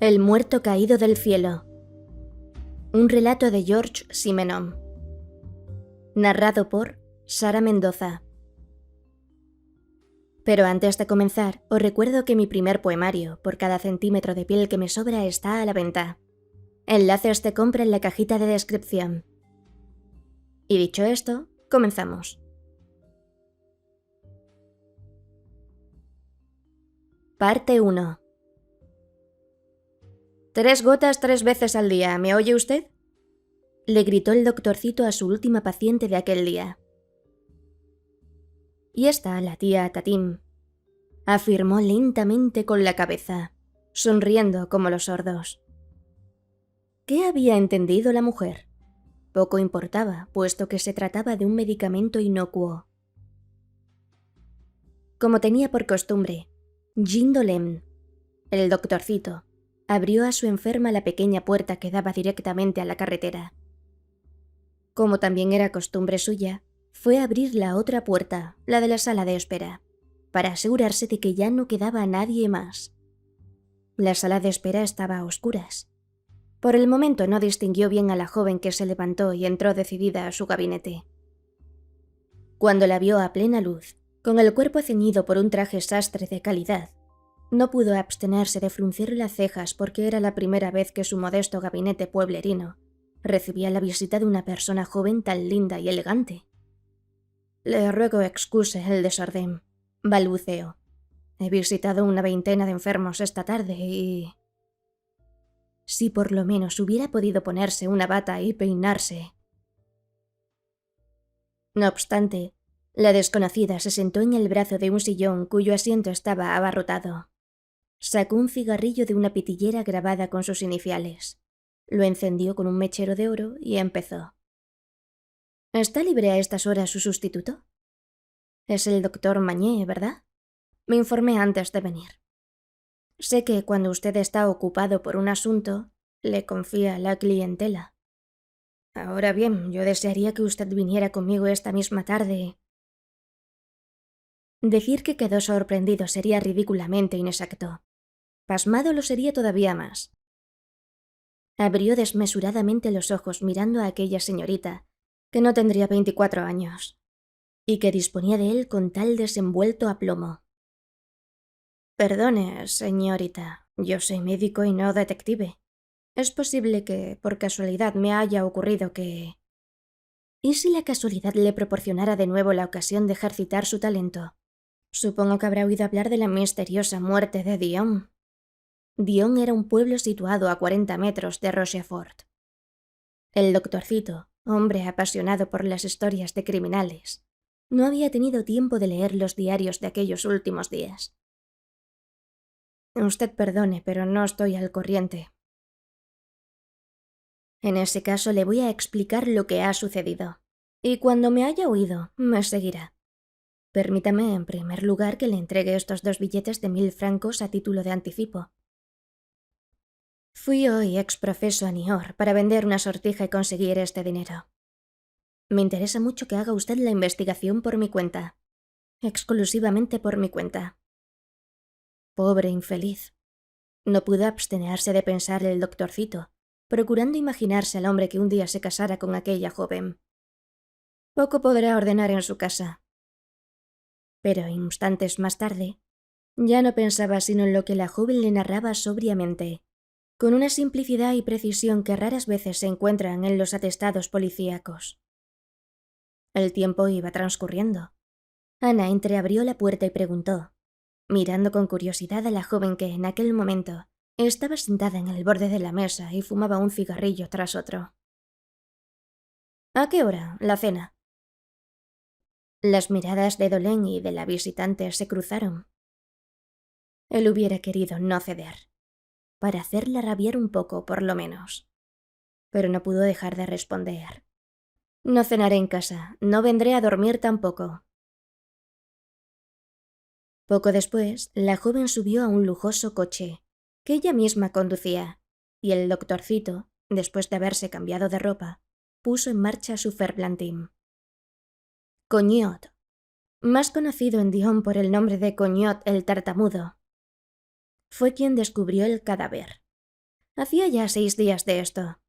El muerto caído del cielo. Un relato de George Simenon. Narrado por Sara Mendoza. Pero antes de comenzar, os recuerdo que mi primer poemario, Por cada centímetro de piel que me sobra, está a la venta. Enlaces de compra en la cajita de descripción. Y dicho esto, comenzamos. Parte 1. 3 gotas 3 veces al día, ¿me oye usted? Le gritó el doctorcito a su última paciente de aquel día. Y esta, la tía Tatim, afirmó lentamente con la cabeza, sonriendo como los sordos. ¿Qué había entendido la mujer? Poco importaba, puesto que se trataba de un medicamento inocuo. Como tenía por costumbre, Jean Dolem, el doctorcito, abrió a su enferma la pequeña puerta que daba directamente a la carretera. Como también era costumbre suya, fue a abrir la otra puerta, la de la sala de espera, para asegurarse de que ya no quedaba nadie más. La sala de espera estaba a oscuras. Por el momento no distinguió bien a la joven que se levantó y entró decidida a su gabinete. Cuando la vio a plena luz, con el cuerpo ceñido por un traje sastre de calidad, no pudo abstenerse de fruncir las cejas porque era la primera vez que su modesto gabinete pueblerino recibía la visita de una persona joven tan linda y elegante. «Le ruego excuse el desorden», balbuceó. «He visitado una veintena de enfermos esta tarde y...». Si por lo menos hubiera podido ponerse una bata y peinarse. No obstante, la desconocida se sentó en el brazo de un sillón cuyo asiento estaba abarrotado. Sacó un cigarrillo de una pitillera grabada con sus iniciales. Lo encendió con un mechero de oro y empezó. ¿Está libre a estas horas su sustituto? Es el doctor Mañé, ¿verdad? Me informé antes de venir. Sé que cuando usted está ocupado por un asunto, le confía la clientela. Ahora bien, yo desearía que usted viniera conmigo esta misma tarde. Decir que quedó sorprendido sería ridículamente inexacto. Pasmado lo sería todavía más. Abrió desmesuradamente los ojos mirando a aquella señorita, que no tendría 24 años, y que disponía de él con tal desenvuelto aplomo. Perdone, señorita, yo soy médico y no detective. Es posible que, por casualidad, me haya ocurrido que... ¿Y si la casualidad le proporcionara de nuevo la ocasión de ejercitar su talento? Supongo que habrá oído hablar de la misteriosa muerte de Dion. Dion era un pueblo situado a 40 metros de Rochefort. El doctorcito, hombre apasionado por las historias de criminales, no había tenido tiempo de leer los diarios de aquellos últimos días. Usted perdone, pero no estoy al corriente. En ese caso le voy a explicar lo que ha sucedido, y cuando me haya oído, me seguirá. Permítame, en primer lugar, que le entregue estos 2 billetes de 1000 francos a título de anticipo. Fui hoy exprofeso a Niort para vender una sortija y conseguir este dinero. Me interesa mucho que haga usted la investigación por mi cuenta. Exclusivamente por mi cuenta. Pobre infeliz. No pudo abstenerse de pensar el doctorcito, procurando imaginarse al hombre que un día se casara con aquella joven. Poco podrá ordenar en su casa. Pero instantes más tarde, ya no pensaba sino en lo que la joven le narraba sobriamente, con una simplicidad y precisión que raras veces se encuentran en los atestados policíacos. El tiempo iba transcurriendo. Ana entreabrió la puerta y preguntó, mirando con curiosidad a la joven que en aquel momento estaba sentada en el borde de la mesa y fumaba un cigarrillo tras otro. ¿A qué hora? La cena. Las miradas de Dolén y de la visitante se cruzaron. Él hubiera querido no ceder, para hacerla rabiar un poco, por lo menos. Pero no pudo dejar de responder. No cenaré en casa, no vendré a dormir tampoco. Poco después, la joven subió a un lujoso coche, que ella misma conducía, y el doctorcito, después de haberse cambiado de ropa, puso en marcha su Ferblantim. Cognot, más conocido en Dion por el nombre de Cognot el tartamudo, fue quien descubrió el cadáver. Hacía ya 6 días de esto.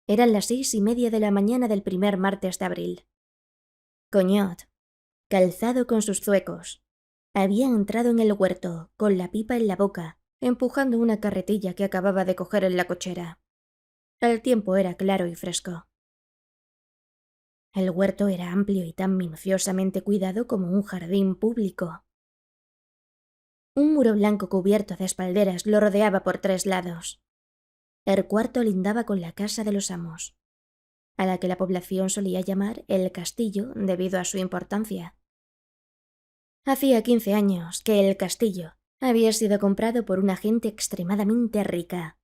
Eran las 6:30 de la mañana del primer martes de abril. Cognot, calzado con sus zuecos, había entrado en el huerto, con la pipa en la boca, empujando una carretilla que acababa de coger en la cochera. El tiempo era claro y fresco. El huerto era amplio y tan minuciosamente cuidado como un jardín público. Un muro blanco cubierto de espalderas lo rodeaba por 3 lados. El cuarto lindaba con la casa de los amos, a la que la población solía llamar el castillo debido a su importancia. Hacía 15 años que el castillo había sido comprado por una gente extremadamente rica,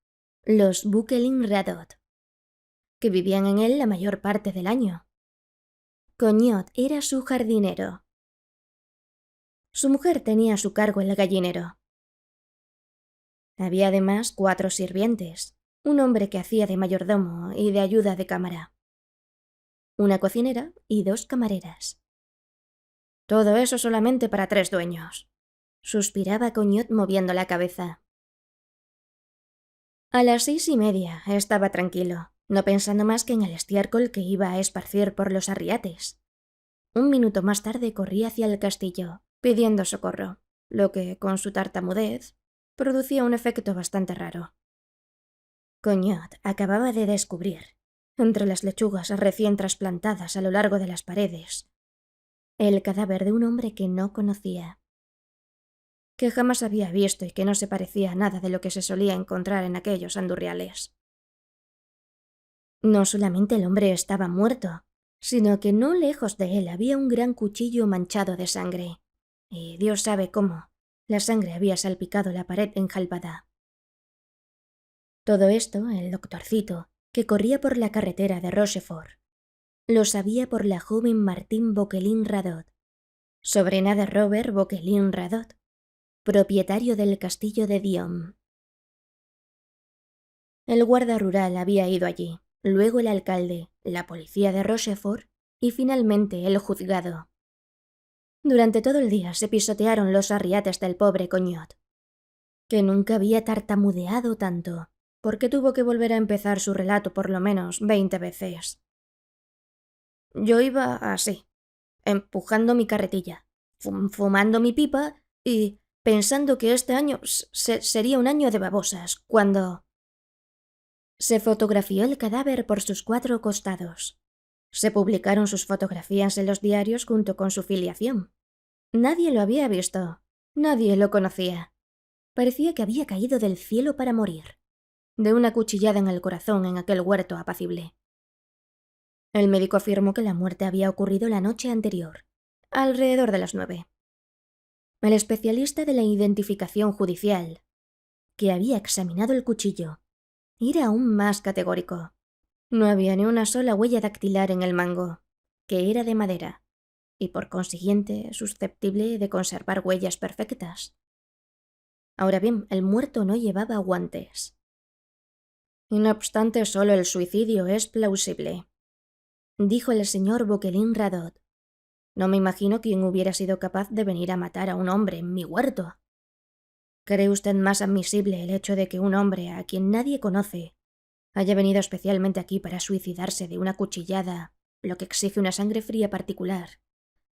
los Bukelin-Radot, que vivían en él la mayor parte del año. Cognot era su jardinero. Su mujer tenía a su cargo el gallinero. Había además 4 sirvientes, un hombre que hacía de mayordomo y de ayuda de cámara, una cocinera y 2 camareras. Todo eso solamente para 3 dueños, suspiraba Cognot moviendo la cabeza. A las 6:30 estaba tranquilo, no pensando más que en el estiércol que iba a esparcir por los arriates. Un minuto más tarde corrí hacia el castillo, pidiendo socorro, lo que, con su tartamudez, producía un efecto bastante raro. Cognot acababa de descubrir, entre las lechugas recién trasplantadas a lo largo de las paredes, el cadáver de un hombre que no conocía, que jamás había visto y que no se parecía a nada de lo que se solía encontrar en aquellos andurriales. No solamente el hombre estaba muerto, sino que no lejos de él había un gran cuchillo manchado de sangre, y Dios sabe cómo, la sangre había salpicado la pared enjalbada. Todo esto, el doctorcito, que corría por la carretera de Rochefort, lo sabía por la joven Martine Bocquelin-Radot, sobrina de Robert Bocquelin-Radot, propietario del castillo de Diom. El guarda rural había ido allí, luego el alcalde, la policía de Rochefort y finalmente el juzgado. Durante todo el día se pisotearon los arriates del pobre Cognot, que nunca había tartamudeado tanto, porque tuvo que volver a empezar su relato por lo menos 20 veces. Yo iba así, empujando mi carretilla, fumando mi pipa y pensando que este año sería un año de babosas, cuando... Se fotografió el cadáver por sus 4 costados. Se publicaron sus fotografías en los diarios junto con su filiación. Nadie lo había visto, nadie lo conocía. Parecía que había caído del cielo para morir, de una cuchillada en el corazón en aquel huerto apacible. El médico afirmó que la muerte había ocurrido la noche anterior, alrededor de las 9. El especialista de la identificación judicial, que había examinado el cuchillo, era aún más categórico. No había ni una sola huella dactilar en el mango, que era de madera, y por consiguiente susceptible de conservar huellas perfectas. Ahora bien, el muerto no llevaba guantes. Y no obstante, solo el suicidio es plausible, dijo el señor Bocquelin-Radot. No me imagino quién hubiera sido capaz de venir a matar a un hombre en mi huerto. ¿Cree usted más admisible el hecho de que un hombre a quien nadie conoce haya venido especialmente aquí para suicidarse de una cuchillada, lo que exige una sangre fría particular,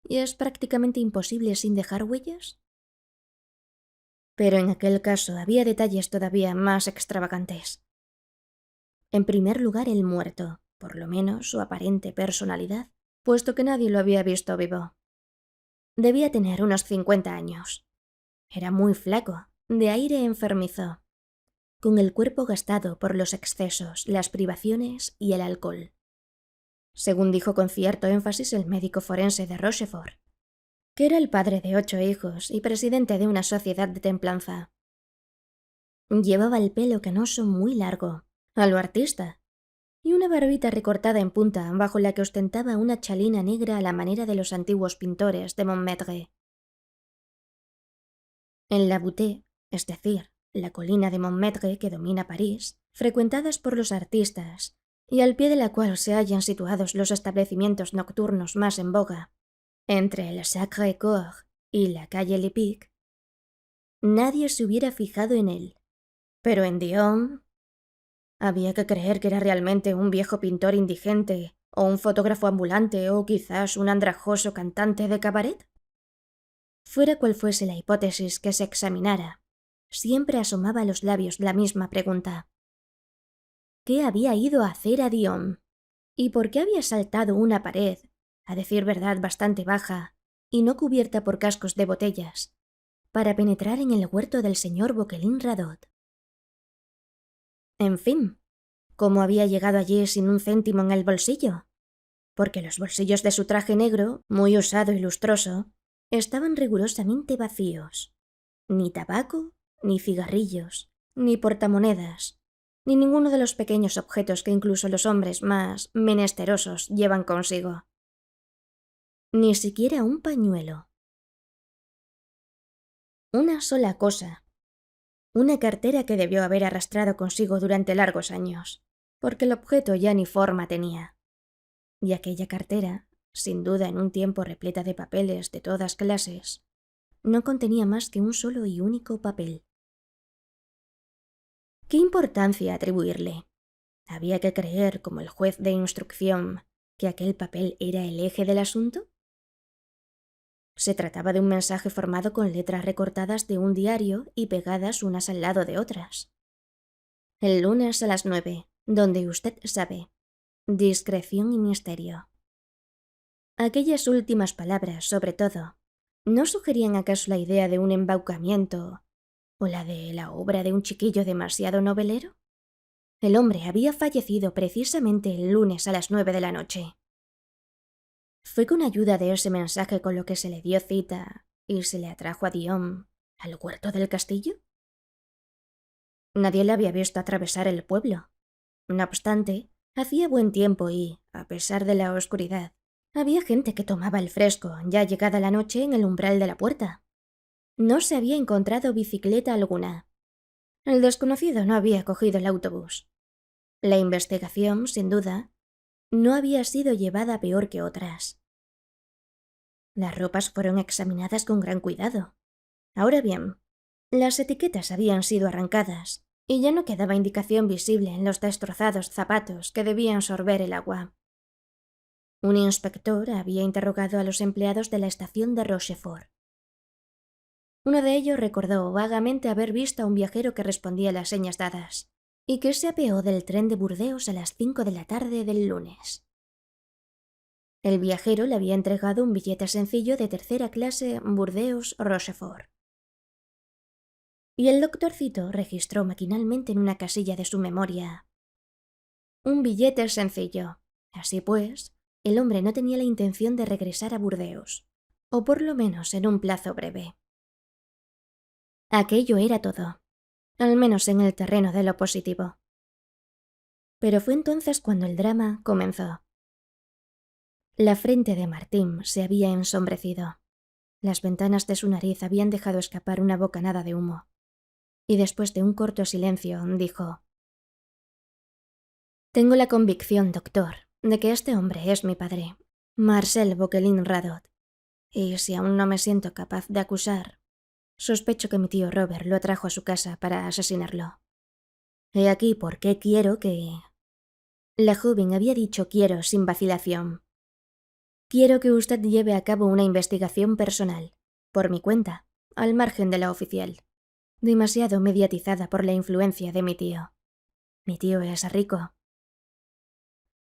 y es prácticamente imposible sin dejar huellas? Pero en aquel caso había detalles todavía más extravagantes. En primer lugar, el muerto, por lo menos su aparente personalidad, puesto que nadie lo había visto vivo. Debía tener unos 50 años. Era muy flaco, de aire enfermizo, con el cuerpo gastado por los excesos, las privaciones y el alcohol. Según dijo con cierto énfasis el médico forense de Rochefort, que era el padre de 8 hijos y presidente de una sociedad de templanza. Llevaba el pelo canoso muy largo, a lo artista, y una barbita recortada en punta bajo la que ostentaba una chalina negra a la manera de los antiguos pintores de Montmartre. En la Butte, es decir, la colina de Montmartre que domina París, frecuentadas por los artistas, y al pie de la cual se hallan situados los establecimientos nocturnos más en boga, entre el Sacré-Cœur y la calle Lepic, nadie se hubiera fijado en él, Pero en Dion había que creer que era realmente un viejo pintor indigente, o un fotógrafo ambulante, o quizás un andrajoso cantante de cabaret. Fuera cual fuese la hipótesis que se examinara, siempre asomaba a los labios la misma pregunta. ¿Qué había ido a hacer a Dion? ¿Y por qué había saltado una pared, a decir verdad bastante baja, y no cubierta por cascos de botellas, para penetrar en el huerto del señor Boquelin Radot? En fin, ¿cómo había llegado allí sin un céntimo en el bolsillo? Porque los bolsillos de su traje negro, muy usado y lustroso, estaban rigurosamente vacíos. Ni tabaco, ni cigarrillos, ni portamonedas, ni ninguno de los pequeños objetos que incluso los hombres más menesterosos llevan consigo. Ni siquiera un pañuelo. Una sola cosa. Una cartera que debió haber arrastrado consigo durante largos años, porque el objeto ya ni forma tenía. Y aquella cartera, sin duda en un tiempo repleta de papeles de todas clases, no contenía más que un solo y único papel. ¿Qué importancia atribuirle? ¿Había que creer, como el juez de instrucción, que aquel papel era el eje del asunto? Se trataba de un mensaje formado con letras recortadas de un diario y pegadas unas al lado de otras. El lunes a las 9, donde usted sabe. Discreción y misterio. Aquellas últimas palabras, sobre todo, ¿no sugerían acaso la idea de un embaucamiento o la de la obra de un chiquillo demasiado novelero? El hombre había fallecido precisamente el lunes a las 9 de la noche. ¿Fue con ayuda de ese mensaje con lo que se le dio cita y se le atrajo a Dion al huerto del castillo? Nadie le había visto atravesar el pueblo. No obstante, hacía buen tiempo y, a pesar de la oscuridad, había gente que tomaba el fresco, ya llegada la noche, en el umbral de la puerta. No se había encontrado bicicleta alguna. El desconocido no había cogido el autobús. La investigación, sin duda, no había sido llevada peor que otras. Las ropas fueron examinadas con gran cuidado. Ahora bien, las etiquetas habían sido arrancadas y ya no quedaba indicación visible en los destrozados zapatos que debían sorber el agua. Un inspector había interrogado a los empleados de la estación de Rochefort. Uno de ellos recordó vagamente haber visto a un viajero que respondía a las señas dadas y que se apeó del tren de Burdeos a las 5 de la tarde del lunes. El viajero le había entregado un billete sencillo de tercera clase Burdeos-Rochefort. Y el doctorcito registró maquinalmente en una casilla de su memoria: un billete sencillo. Así pues, el hombre no tenía la intención de regresar a Burdeos, o por lo menos en un plazo breve. Aquello era todo, al menos en el terreno de lo positivo. Pero fue entonces cuando el drama comenzó. La frente de Martín se había ensombrecido. Las ventanas de su nariz habían dejado escapar una bocanada de humo. Y después de un corto silencio, dijo: «Tengo la convicción, doctor, de que este hombre es mi padre, Marcel Boquelin Radot. Y si aún no me siento capaz de acusar, sospecho que mi tío Robert lo atrajo a su casa para asesinarlo. He aquí por qué quiero que...». La joven había dicho quiero sin vacilación. «Quiero que usted lleve a cabo una investigación personal, por mi cuenta, al margen de la oficial, demasiado mediatizada por la influencia de mi tío. Mi tío es rico.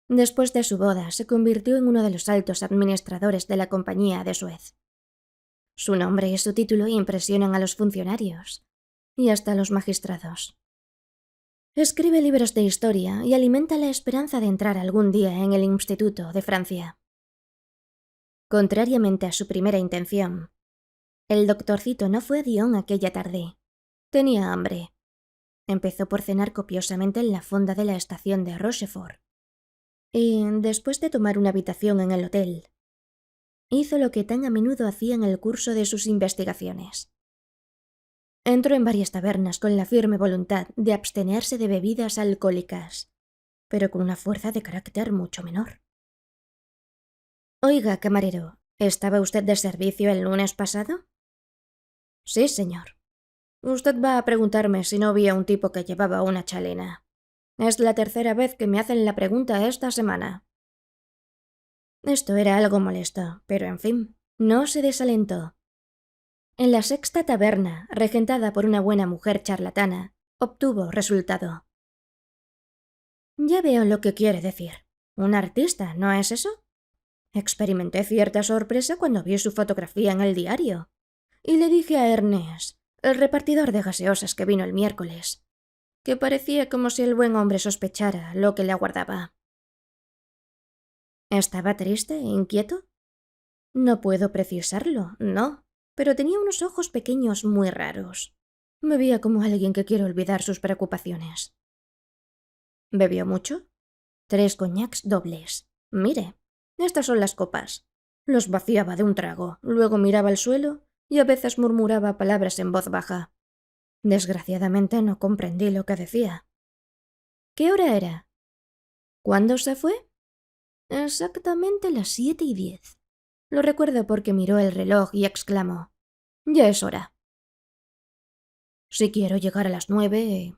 Después de su boda, se convirtió en uno de los altos administradores de la Compañía de Suez. Su nombre y su título impresionan a los funcionarios y hasta a los magistrados. Escribe libros de historia y alimenta la esperanza de entrar algún día en el Instituto de Francia. Contrariamente a su primera intención, el doctorcito no fue a Dion aquella tarde. Tenía hambre. Empezó por cenar copiosamente en la fonda de la estación de Rochefort. Y, después de tomar una habitación en el hotel, hizo lo que tan a menudo hacía en el curso de sus investigaciones. Entró en varias tabernas con la firme voluntad de abstenerse de bebidas alcohólicas, pero con una fuerza de carácter mucho menor. «Oiga, camarero, ¿estaba usted de servicio el lunes pasado?» «Sí, señor». Usted va a preguntarme si no vi a un tipo que llevaba una chalena. Es la tercera vez que me hacen la pregunta esta semana. Esto era algo molesto, pero en fin, no se desalentó. En la sexta taberna, regentada por una buena mujer charlatana, obtuvo resultado. Ya veo lo que quiere decir. Un artista, ¿no es eso? Experimenté cierta sorpresa cuando vi su fotografía en el diario. Y le dije a Ernest, el repartidor de gaseosas que vino el miércoles, que parecía como si el buen hombre sospechara lo que le aguardaba. ¿Estaba triste e inquieto? No puedo precisarlo, no, pero tenía unos ojos pequeños muy raros. Me veía como alguien que quiere olvidar sus preocupaciones. ¿Bebió mucho? 3 coñacs dobles. Mire, estas son las copas. Los vaciaba de un trago, luego miraba al suelo y a veces murmuraba palabras en voz baja. Desgraciadamente no comprendí lo que decía. ¿Qué hora era? ¿Cuándo se fue? Exactamente las 7:10. Lo recuerdo porque miró el reloj y exclamó: «Ya es hora». Si quiero llegar a las 9...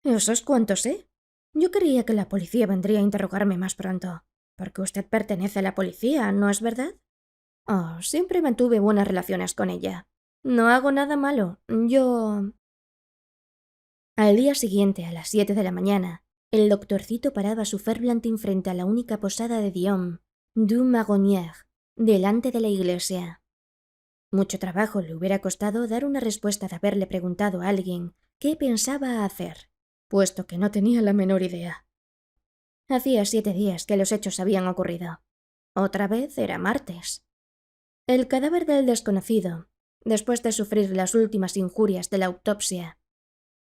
Eso es cuanto sé. Yo creía que la policía vendría a interrogarme más pronto, porque usted pertenece a la policía, ¿no es verdad? Oh, siempre mantuve buenas relaciones con ella. No hago nada malo. Yo... Al día siguiente, a las 7 de la mañana, el doctorcito paraba su Ferblantin frente a la única posada de Diom, du Marronnier, delante de la iglesia. Mucho trabajo le hubiera costado dar una respuesta de haberle preguntado a alguien qué pensaba hacer, puesto que no tenía la menor idea. Hacía 7 días que los hechos habían ocurrido. Otra vez era martes. El cadáver del desconocido, después de sufrir las últimas injurias de la autopsia,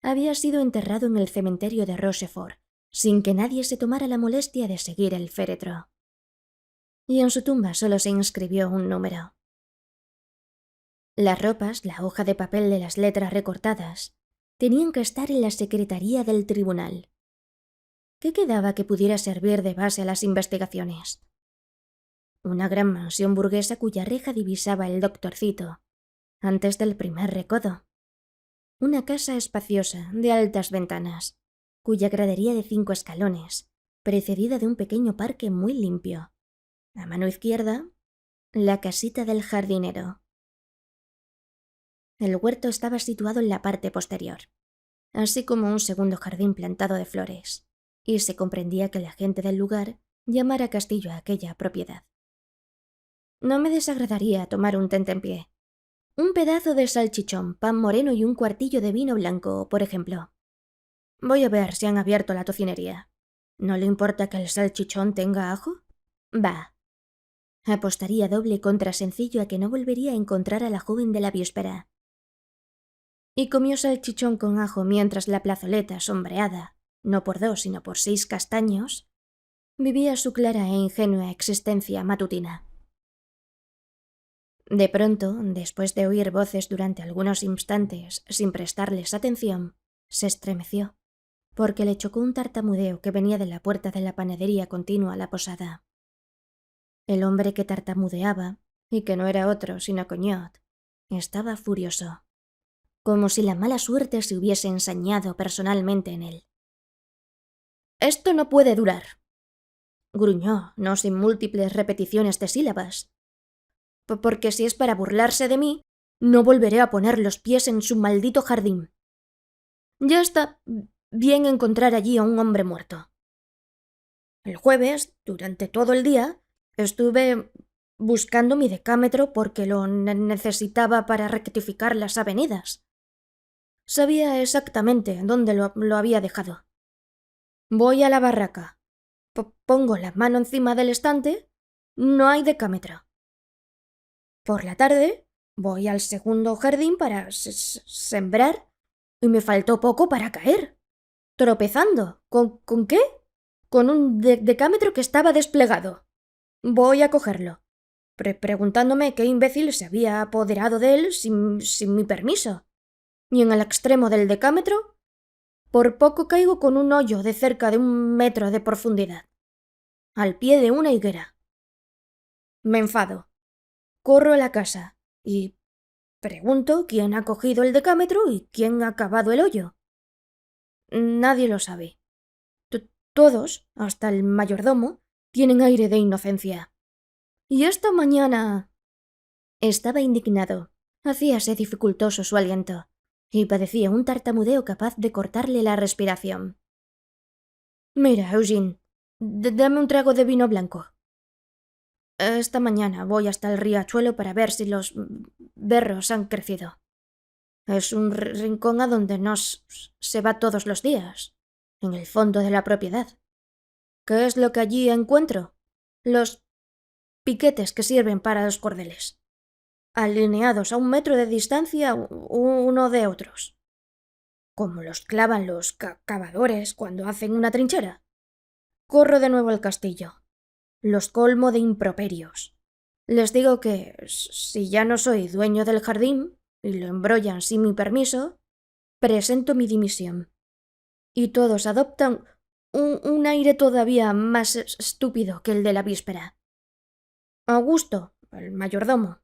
había sido enterrado en el cementerio de Rochefort, sin que nadie se tomara la molestia de seguir el féretro. Y en su tumba solo se inscribió un número. Las ropas, la hoja de papel de las letras recortadas, tenían que estar en la secretaría del tribunal. ¿Qué quedaba que pudiera servir de base a las investigaciones? Una gran mansión burguesa cuya reja divisaba el doctorcito, antes del primer recodo. Una casa espaciosa, de altas ventanas, cuya gradería de 5 escalones, precedida de un pequeño parque muy limpio. A mano izquierda, la casita del jardinero. El huerto estaba situado en la parte posterior, así como un segundo jardín plantado de flores, y se comprendía que la gente del lugar llamara castillo a aquella propiedad. No me desagradaría tomar un tentempié. Un pedazo de salchichón, pan moreno y un cuartillo de vino blanco, por ejemplo. Voy a ver si han abierto la tocinería. ¿No le importa que el salchichón tenga ajo? Va. Apostaría doble contra sencillo a que no volvería a encontrar a la joven de la víspera. Y comió salchichón con ajo mientras la plazoleta, sombreada, no por 2 sino por 6 castaños, vivía su clara e ingenua existencia matutina. De pronto, después de oír voces durante algunos instantes sin prestarles atención, se estremeció, porque le chocó un tartamudeo que venía de la puerta de la panadería continua a la posada. El hombre que tartamudeaba, y que no era otro sino Cognot, estaba furioso, como si la mala suerte se hubiese ensañado personalmente en él. «Esto no puede durar», gruñó, no sin múltiples repeticiones de sílabas. «Porque si es para burlarse de mí, no volveré a poner los pies en su maldito jardín. Ya está bien encontrar allí a un hombre muerto. El jueves, durante todo el día, estuve buscando mi decámetro porque lo necesitaba para rectificar las avenidas. Sabía exactamente dónde lo había dejado. Voy a la barraca. Pongo la mano encima del estante. No hay decámetro. Por la tarde, voy al segundo jardín para sembrar y me faltó poco para caer. Tropezando. ¿Con qué? Con un decámetro que estaba desplegado. Voy a cogerlo, preguntándome qué imbécil se había apoderado de él sin mi permiso. Y en el extremo del decámetro, por poco caigo con un hoyo de cerca de 1 metro de profundidad, al pie de una higuera. Me enfado. Corro a la casa y Pregunto quién ha cogido el decámetro y quién ha cavado el hoyo. Nadie lo sabe. Todos, hasta el mayordomo, tienen aire de inocencia. Y esta mañana... Estaba indignado. Hacíase dificultoso su aliento, y padecía un tartamudeo capaz de cortarle la respiración. Mira, Eugene, dame un trago de vino blanco. Esta mañana voy hasta el riachuelo para ver si los berros han crecido. Es un rincón a donde se va todos los días, en el fondo de la propiedad. ¿Qué es lo que allí encuentro? Los piquetes que sirven para los cordeles, alineados a 1 metro de distancia uno de otros, como los clavan los cavadores cuando hacen una trinchera. Corro de nuevo al castillo. Los colmo de improperios. Les digo que, si ya no soy dueño del jardín, y lo embrollan sin mi permiso, presento mi dimisión. Y todos adoptan un aire todavía más estúpido que el de la víspera. Augusto, el mayordomo,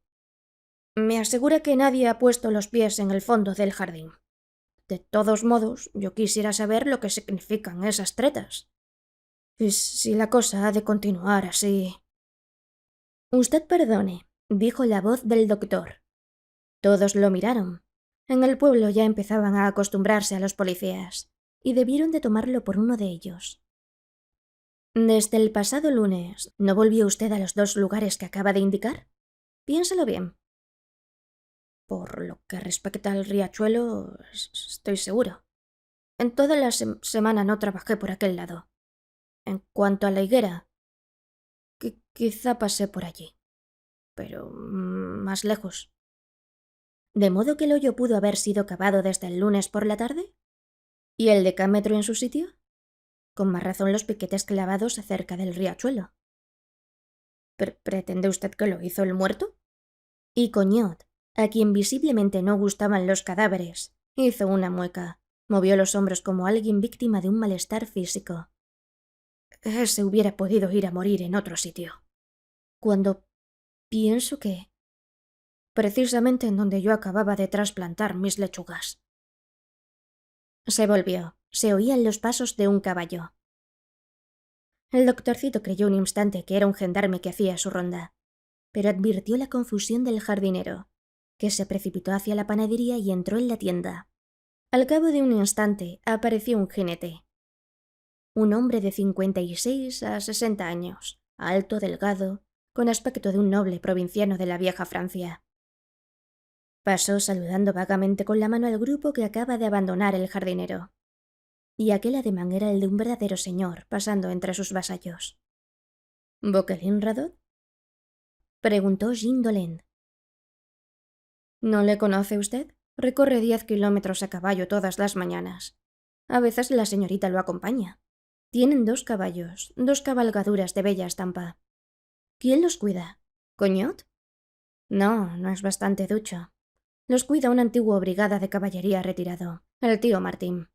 me asegura que nadie ha puesto los pies en el fondo del jardín. De todos modos, yo quisiera saber lo que significan esas tretas. Y si la cosa ha de continuar así... Usted perdone, dijo la voz del doctor. Todos lo miraron. En el pueblo ya empezaban a acostumbrarse a los policías, y debieron de tomarlo por uno de ellos. Desde el pasado lunes, ¿no volvió usted a los 2 lugares que acaba de indicar? Piénselo bien. Por lo que respecta al riachuelo, estoy seguro. En toda la semana no trabajé por aquel lado. En cuanto a la higuera, quizá pasé por allí, pero más lejos. ¿De modo que el hoyo pudo haber sido cavado desde el lunes por la tarde? ¿Y el decámetro en su sitio? Con más razón los piquetes clavados cerca del riachuelo. ¿Pretende usted que lo hizo el muerto? Y Cognot, a quien visiblemente no gustaban los cadáveres, hizo una mueca, movió los hombros como alguien víctima de un malestar físico. Se hubiera podido ir a morir en otro sitio. Cuando pienso que... precisamente en donde yo acababa de trasplantar mis lechugas. Se volvió. Se oían los pasos de un caballo. El doctorcito creyó un instante que era un gendarme que hacía su ronda, pero advirtió la confusión del jardinero, que se precipitó hacia la panadería y entró en la tienda. Al cabo de un instante apareció un jinete. Un hombre de 56 a 60 años, alto, delgado, con aspecto de un noble provinciano de la vieja Francia. Pasó saludando vagamente con la mano al grupo que acaba de abandonar el jardinero. Y aquel ademán era el de un verdadero señor pasando entre sus vasallos. ¿Boquelin Radot? Preguntó Jean Dolent. ¿No le conoce usted? Recorre 10 kilómetros a caballo todas las mañanas. A veces la señorita lo acompaña. Tienen 2 caballos, 2 cabalgaduras de bella estampa. ¿Quién los cuida? ¿Cognot? No, no es bastante ducho. Los cuida una antigua brigada de caballería retirado, el tío Martín,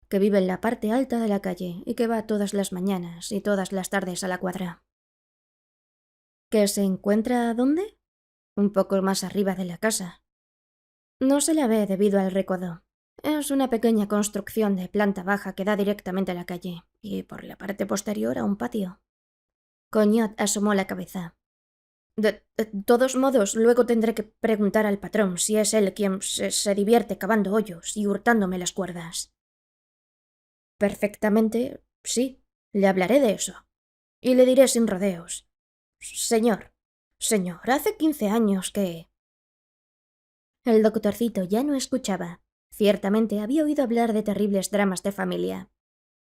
que vive en la parte alta de la calle y que va todas las mañanas y todas las tardes a la cuadra. ¿Que se encuentra dónde? Un poco más arriba de la casa. No se la ve debido al recodo. Es una pequeña construcción de planta baja que da directamente a la calle, y por la parte posterior a un patio. Cognot asomó la cabeza. De todos modos, luego tendré que preguntar al patrón si es él quien se divierte cavando hoyos y hurtándome las cuerdas. Perfectamente, sí, le hablaré de eso. Y le diré sin rodeos. Señor, hace 15 años que... El doctorcito ya no escuchaba. Ciertamente había oído hablar de terribles dramas de familia.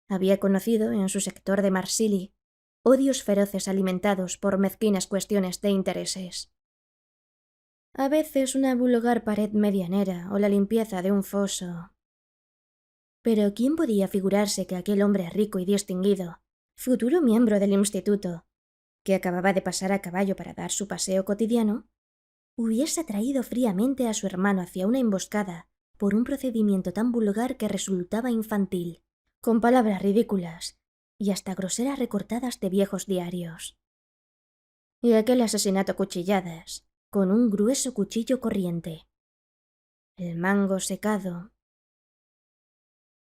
Había conocido, en su sector de Marsilly, odios feroces alimentados por mezquinas cuestiones de intereses. A veces una vulgar pared medianera o la limpieza de un foso. Pero ¿quién podía figurarse que aquel hombre rico y distinguido, futuro miembro del instituto, que acababa de pasar a caballo para dar su paseo cotidiano, hubiese atraído fríamente a su hermano hacia una emboscada por un procedimiento tan vulgar que resultaba infantil, con palabras ridículas y hasta groseras recortadas de viejos diarios? Y aquel asesinato a cuchilladas, con un grueso cuchillo corriente, el mango secado,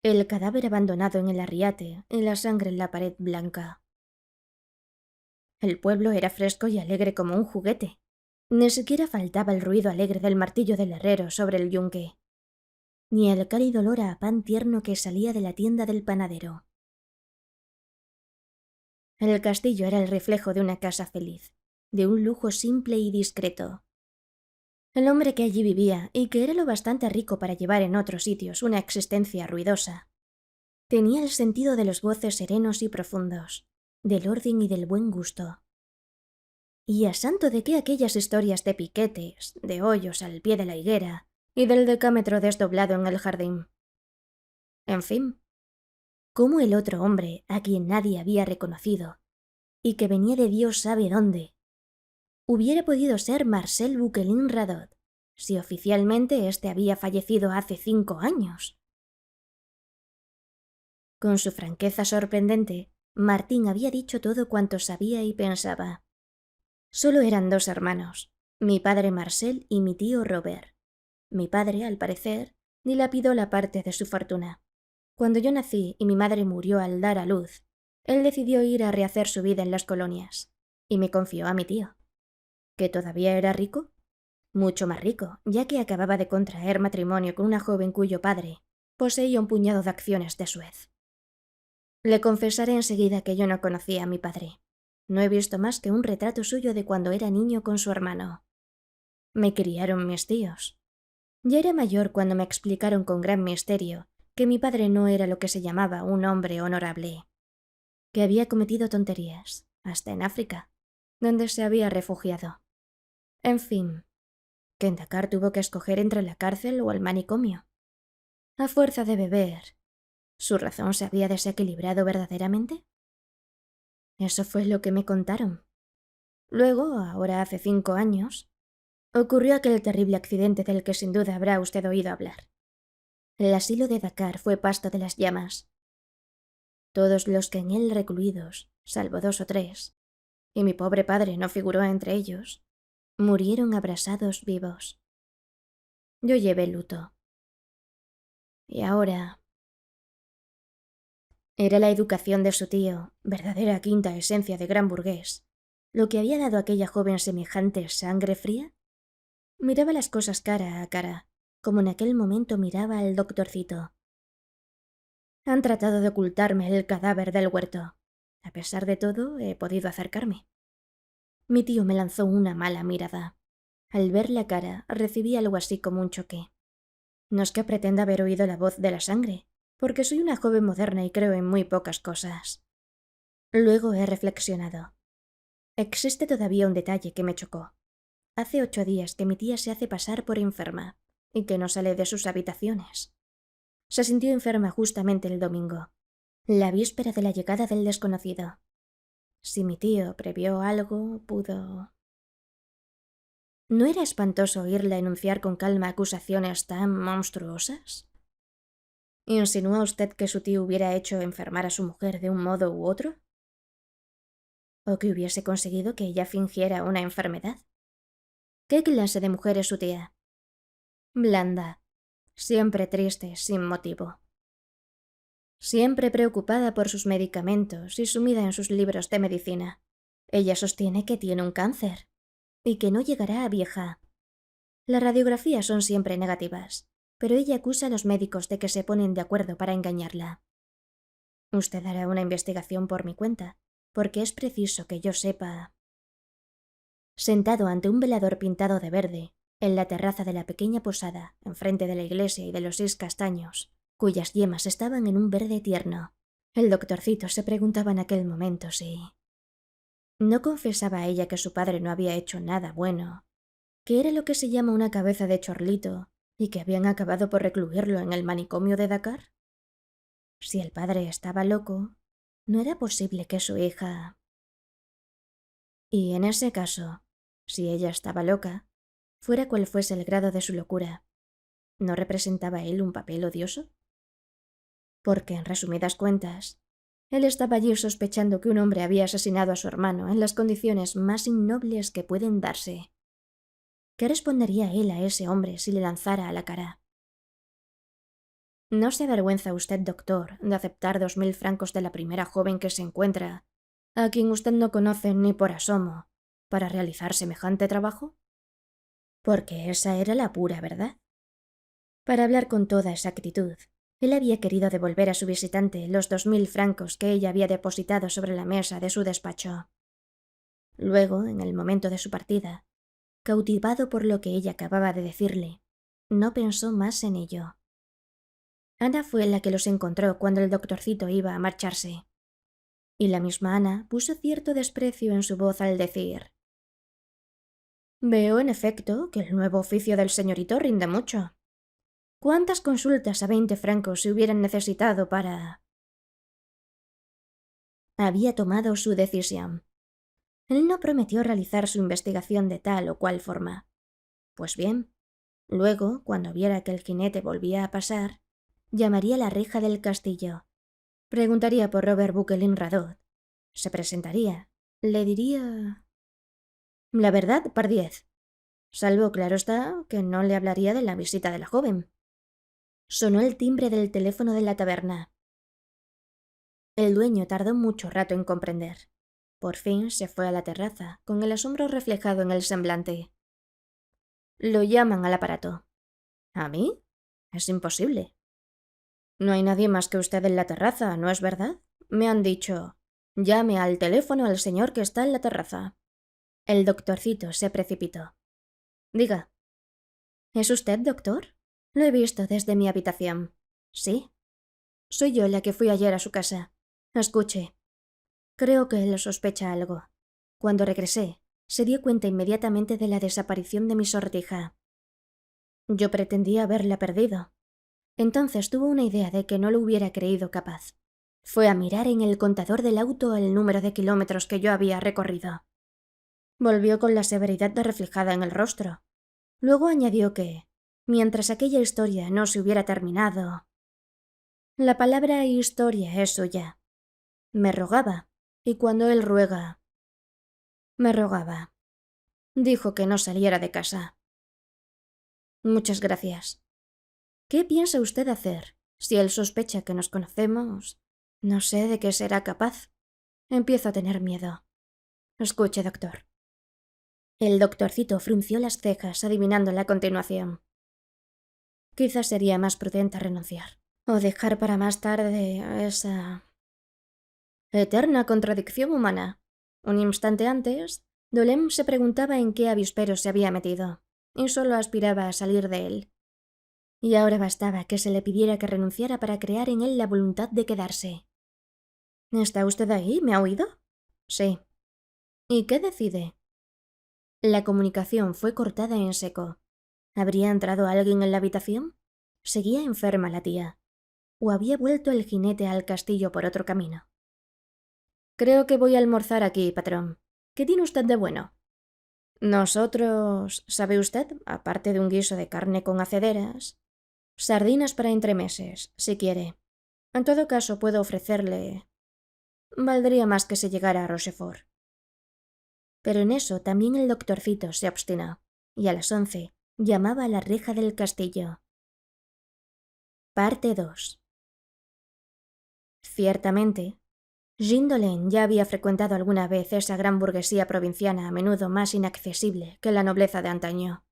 el cadáver abandonado en el arriate y la sangre en la pared blanca. El pueblo era fresco y alegre como un juguete. Ni siquiera faltaba el ruido alegre del martillo del herrero sobre el yunque, ni el cálido olor a pan tierno que salía de la tienda del panadero. El castillo era el reflejo de una casa feliz, de un lujo simple y discreto. El hombre que allí vivía, y que era lo bastante rico para llevar en otros sitios una existencia ruidosa, tenía el sentido de los goces serenos y profundos, del orden y del buen gusto. Y a santo de qué aquellas historias de piquetes, de hoyos al pie de la higuera y del decámetro desdoblado en el jardín. En fin, cómo el otro hombre, a quien nadie había reconocido, y que venía de Dios sabe dónde, hubiera podido ser Marcel Bouquelin Radot, si oficialmente éste había fallecido hace 5 años. Con su franqueza sorprendente, Martín había dicho todo cuanto sabía y pensaba. Solo eran 2 hermanos, mi padre Marcel y mi tío Robert. Mi padre, al parecer, dilapidó la parte de su fortuna. Cuando yo nací y mi madre murió al dar a luz, él decidió ir a rehacer su vida en las colonias, y me confió a mi tío. ¿Que todavía era rico? Mucho más rico, ya que acababa de contraer matrimonio con una joven cuyo padre poseía un puñado de acciones de Suez. Le confesaré enseguida que yo no conocía a mi padre. No he visto más que un retrato suyo de cuando era niño con su hermano. Me criaron mis tíos. Ya era mayor cuando me explicaron con gran misterio que mi padre no era lo que se llamaba un hombre honorable, que había cometido tonterías, hasta en África, donde se había refugiado. En fin, que en Dakar tuvo que escoger entre la cárcel o el manicomio. A fuerza de beber, ¿su razón se había desequilibrado verdaderamente? Eso fue lo que me contaron. Luego, ahora hace 5 años, ocurrió aquel terrible accidente del que sin duda habrá usted oído hablar. El asilo de Dakar fue pasto de las llamas. Todos los que en él recluidos, salvo 2 o 3, y mi pobre padre no figuró entre ellos, murieron abrasados vivos. Yo llevé luto. Y ahora... Era la educación de su tío, verdadera quinta esencia de gran burgués, lo que había dado a aquella joven semejante sangre fría. Miraba las cosas cara a cara, como en aquel momento miraba al doctorcito. Han tratado de ocultarme el cadáver del huerto. A pesar de todo, he podido acercarme. Mi tío me lanzó una mala mirada. Al ver la cara, recibí algo así como un choque. No es que pretenda haber oído la voz de la sangre, porque soy una joven moderna y creo en muy pocas cosas. Luego he reflexionado. Existe todavía un detalle que me chocó. Hace 8 días que mi tía se hace pasar por enferma y que no sale de sus habitaciones. Se sintió enferma justamente el domingo, la víspera de la llegada del desconocido. Si mi tío previó algo, pudo... ¿No era espantoso oírla enunciar con calma acusaciones tan monstruosas? ¿Insinúa usted que su tío hubiera hecho enfermar a su mujer de un modo u otro? ¿O que hubiese conseguido que ella fingiera una enfermedad? ¿Qué clase de mujer es su tía? Blanda, siempre triste, sin motivo. Siempre preocupada por sus medicamentos y sumida en sus libros de medicina. Ella sostiene que tiene un cáncer y que no llegará a vieja. Las radiografías son siempre negativas, pero ella acusa a los médicos de que se ponen de acuerdo para engañarla. Usted hará una investigación por mi cuenta, porque es preciso que yo sepa. Sentado ante un velador pintado de verde, en la terraza de la pequeña posada, enfrente de la iglesia y de los 6 castaños, cuyas yemas estaban en un verde tierno, el doctorcito se preguntaba en aquel momento si... No confesaba a ella que su padre no había hecho nada bueno, que era lo que se llama una cabeza de chorlito y que habían acabado por recluirlo en el manicomio de Dakar. Si el padre estaba loco, no era posible que su hija... Y en ese caso, si ella estaba loca, fuera cual fuese el grado de su locura, ¿no representaba él un papel odioso? Porque, en resumidas cuentas, él estaba allí sospechando que un hombre había asesinado a su hermano en las condiciones más innobles que pueden darse. ¿Qué respondería él a ese hombre si le lanzara a la cara? ¿No se avergüenza usted, doctor, de aceptar 2000 francos de la primera joven que se encuentra, a quien usted no conoce ni por asomo, para realizar semejante trabajo? Porque esa era la pura verdad. Para hablar con toda exactitud, él había querido devolver a su visitante los 2000 francos que ella había depositado sobre la mesa de su despacho. Luego, en el momento de su partida, cautivado por lo que ella acababa de decirle, no pensó más en ello. Ana fue la que los encontró cuando el doctorcito iba a marcharse. Y la misma Ana puso cierto desprecio en su voz al decir: «Veo, en efecto, que el nuevo oficio del señorito rinde mucho. ¿Cuántas consultas a 20 francos se hubieran necesitado para...?» Había tomado su decisión. Él no prometió realizar su investigación de tal o cual forma. Pues bien, luego, cuando viera que el jinete volvía a pasar, llamaría a la reja del castillo. Preguntaría por Robert Bouquelin Radot. Se presentaría. Le diría... La verdad, Pardiez. Salvo, claro está, que no le hablaría de la visita de la joven. Sonó el timbre del teléfono de la taberna. El dueño tardó mucho rato en comprender. Por fin se fue a la terraza, con el asombro reflejado en el semblante. Lo llaman al aparato. ¿A mí? Es imposible. No hay nadie más que usted en la terraza, ¿no es verdad? Me han dicho: llame al teléfono al señor que está en la terraza. El doctorcito se precipitó. Diga. ¿Es usted doctor? Lo he visto desde mi habitación. Sí. Soy yo la que fui ayer a su casa. Escuche. Creo que él sospecha algo. Cuando regresé, se dio cuenta inmediatamente de la desaparición de mi sortija. Yo pretendía haberla perdido. Entonces tuvo una idea de que no lo hubiera creído capaz. Fue a mirar en el contador del auto el número de kilómetros que yo había recorrido. Volvió con la severidad reflejada en el rostro. Luego añadió que, mientras aquella historia no se hubiera terminado... La palabra historia es suya. Me rogaba, y cuando él ruega... Me rogaba. Dijo que no saliera de casa. Muchas gracias. ¿Qué piensa usted hacer si él sospecha que nos conocemos? No sé de qué será capaz. Empiezo a tener miedo. Escuche, doctor. El doctorcito frunció las cejas, adivinando la continuación. Quizás sería más prudente renunciar, o dejar para más tarde esa... eterna contradicción humana. Un instante antes, Dolem se preguntaba en qué avispero se había metido, y solo aspiraba a salir de él. Y ahora bastaba que se le pidiera que renunciara para crear en él la voluntad de quedarse. ¿Está usted ahí? ¿Me ha oído? Sí. ¿Y qué decide? La comunicación fue cortada en seco. ¿Habría entrado alguien en la habitación? ¿Seguía enferma la tía? ¿O había vuelto el jinete al castillo por otro camino? Creo que voy a almorzar aquí, patrón. ¿Qué tiene usted de bueno? Nosotros, ¿sabe usted? Aparte de un guiso de carne con acederas, sardinas para entremeses, si quiere. En todo caso, puedo ofrecerle... Valdría más que se llegara a Rochefort. Pero en eso también el doctorcito se obstinó, y a las 11 llamaba a la reja del castillo. Parte 2. Ciertamente, Jean Dolent ya había frecuentado alguna vez esa gran burguesía provinciana a menudo más inaccesible que la nobleza de antaño.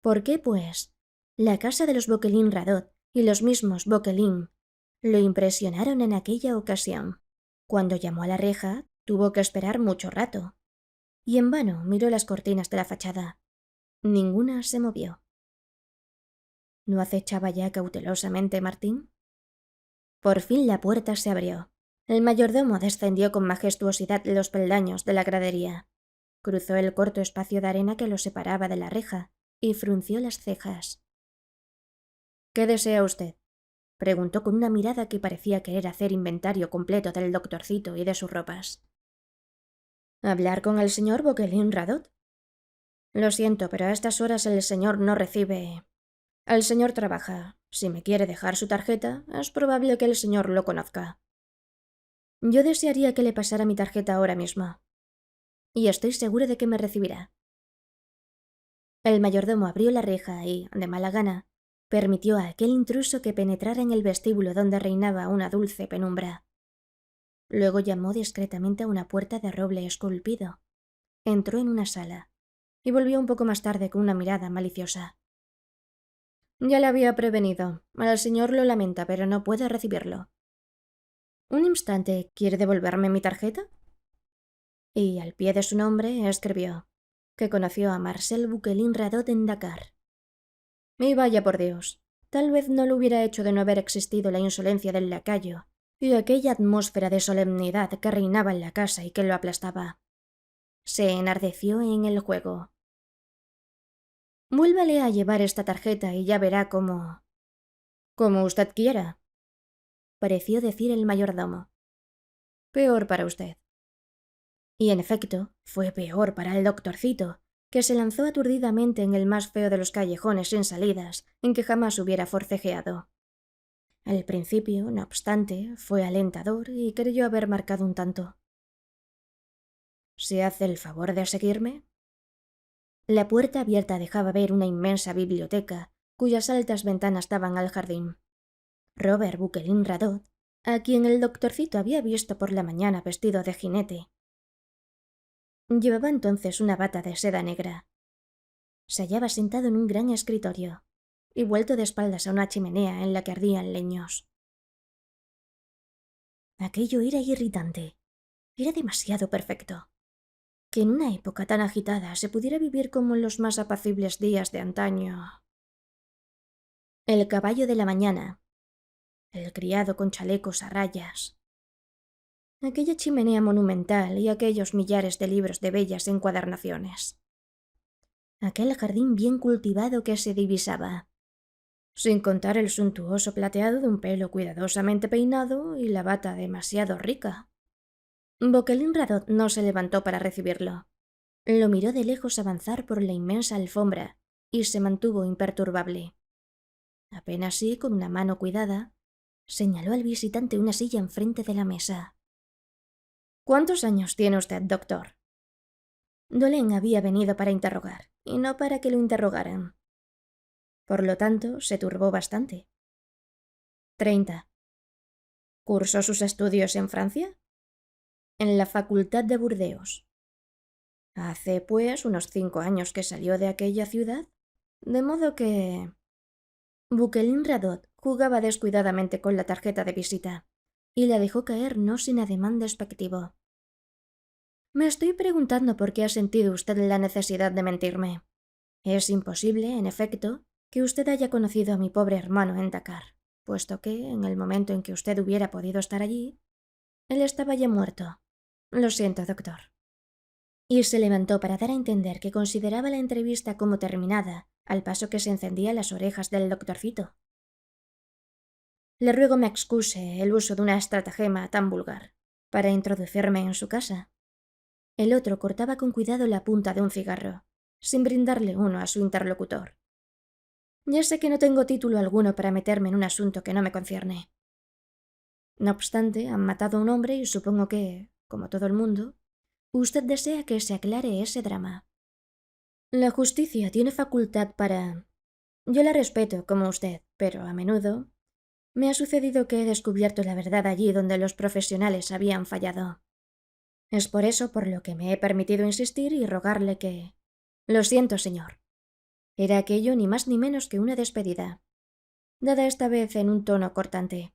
¿Por qué, pues, la casa de los Bouquelin Radot y los mismos Bouquelin lo impresionaron en aquella ocasión? Cuando llamó a la reja, tuvo que esperar mucho rato, y en vano miró las cortinas de la fachada. Ninguna se movió. ¿No acechaba ya cautelosamente Martín? Por fin la puerta se abrió. El mayordomo descendió con majestuosidad los peldaños de la gradería. Cruzó el corto espacio de arena que lo separaba de la reja y frunció las cejas. ¿Qué desea usted?, preguntó con una mirada que parecía querer hacer inventario completo del doctorcito y de sus ropas. ¿Hablar con el señor Bouquelin Radot? Lo siento, pero a estas horas el señor no recibe... El señor trabaja. Si me quiere dejar su tarjeta, es probable que el señor lo conozca. Yo desearía que le pasara mi tarjeta ahora mismo. Y estoy seguro de que me recibirá. El mayordomo abrió la reja y, de mala gana, Permitió a aquel intruso que penetrara en el vestíbulo donde reinaba una dulce penumbra. Luego llamó discretamente a una puerta de roble esculpido. Entró en una sala y volvió un poco más tarde con una mirada maliciosa. Ya le había prevenido. El señor lo lamenta, pero no puede recibirlo. Un instante, ¿quiere devolverme mi tarjeta? Y al pie de su nombre escribió que conoció a Marcel Bouquelin-Radot en Dakar. Y vaya por Dios, tal vez no lo hubiera hecho de no haber existido la insolencia del lacayo y aquella atmósfera de solemnidad que reinaba en la casa y que lo aplastaba. Se enardeció en el juego. Vuélvale a llevar esta tarjeta y ya verá cómo... Como usted quiera, pareció decir el mayordomo. Peor para usted. Y en efecto, fue peor para el doctorcito, que se lanzó aturdidamente en el más feo de los callejones sin salidas en que jamás hubiera forcejeado. Al principio, no obstante, fue alentador y creyó haber marcado un tanto. ¿Se hace el favor de seguirme? La puerta abierta dejaba ver una inmensa biblioteca, cuyas altas ventanas daban al jardín. Robert Bouquelin-Radot, a quien el doctorcito había visto por la mañana vestido de jinete. Llevaba entonces una bata de seda negra. Se hallaba sentado en un gran escritorio y vuelto de espaldas a una chimenea en la que ardían leños. Aquello era irritante. Era demasiado perfecto. Que en una época tan agitada se pudiera vivir como en los más apacibles días de antaño. El caballo de la mañana. El criado con chalecos a rayas. Aquella chimenea monumental y aquellos millares de libros de bellas encuadernaciones. Aquel jardín bien cultivado que se divisaba. Sin contar el suntuoso plateado de un pelo cuidadosamente peinado y la bata demasiado rica. Bouquelin-Radot no se levantó para recibirlo. Lo miró de lejos avanzar por la inmensa alfombra y se mantuvo imperturbable. Apenas sí, con una mano cuidada, señaló al visitante una silla enfrente de la mesa. ¿Cuántos años tiene usted, doctor? Dolén había venido para interrogar, y no para que lo interrogaran. Por lo tanto, se turbó bastante. 30. ¿Cursó sus estudios en Francia? En la Facultad de Burdeos. Hace, pues, unos 5 años que salió de aquella ciudad, de modo que... Bouquelin-Radot jugaba descuidadamente con la tarjeta de visita, y la dejó caer no sin ademán despectivo. Me estoy preguntando por qué ha sentido usted la necesidad de mentirme. Es imposible, en efecto, que usted haya conocido a mi pobre hermano en Dakar, puesto que, en el momento en que usted hubiera podido estar allí, él estaba ya muerto. Lo siento, doctor. Y se levantó para dar a entender que consideraba la entrevista como terminada, al paso que se encendía las orejas del doctorcito. Le ruego me excuse el uso de una estratagema tan vulgar, para introducirme en su casa. El otro cortaba con cuidado la punta de un cigarro, sin brindarle uno a su interlocutor. Ya sé que no tengo título alguno para meterme en un asunto que no me concierne. No obstante, han matado a un hombre y supongo que, como todo el mundo, usted desea que se aclare ese drama. La justicia tiene facultad para... Yo la respeto, como usted, pero a menudo me ha sucedido que he descubierto la verdad allí donde los profesionales habían fallado. Es por eso por lo que me he permitido insistir y rogarle que... Lo siento, señor. Era aquello ni más ni menos que una despedida, dada esta vez en un tono cortante.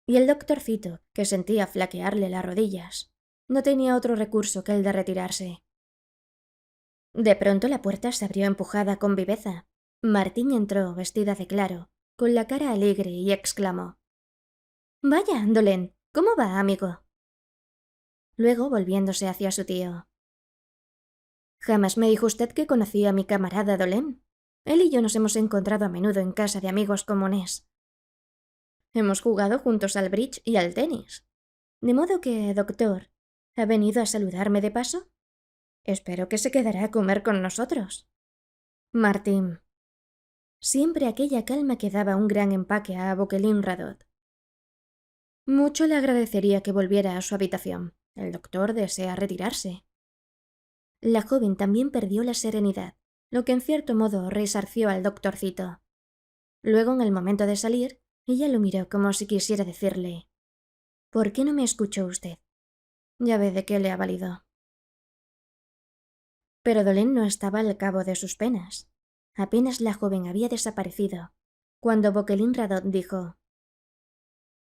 Y el doctorcito, que sentía flaquearle las rodillas, no tenía otro recurso que el de retirarse. De pronto la puerta se abrió empujada con viveza. Martín entró, vestida de claro, con la cara alegre, y exclamó: «Vaya, Dolén, ¿cómo va, amigo?» Luego, volviéndose hacia su tío: «Jamás me dijo usted que conocía a mi camarada Dolén. Él y yo nos hemos encontrado a menudo en casa de amigos comunes. Hemos jugado juntos al bridge y al tenis. De modo que, doctor, ¿ha venido a saludarme de paso? Espero que se quedará a comer con nosotros». Martín. Siempre aquella calma que daba un gran empaque a Bouquelin-Radot. Mucho le agradecería que volviera a su habitación. El doctor desea retirarse. La joven también perdió la serenidad, lo que en cierto modo resarció al doctorcito. Luego, en el momento de salir, ella lo miró como si quisiera decirle: «¿Por qué no me escuchó usted? Ya ve de qué le ha valido». Pero Dolén no estaba al cabo de sus penas. Apenas la joven había desaparecido, cuando Boquelin Radot dijo: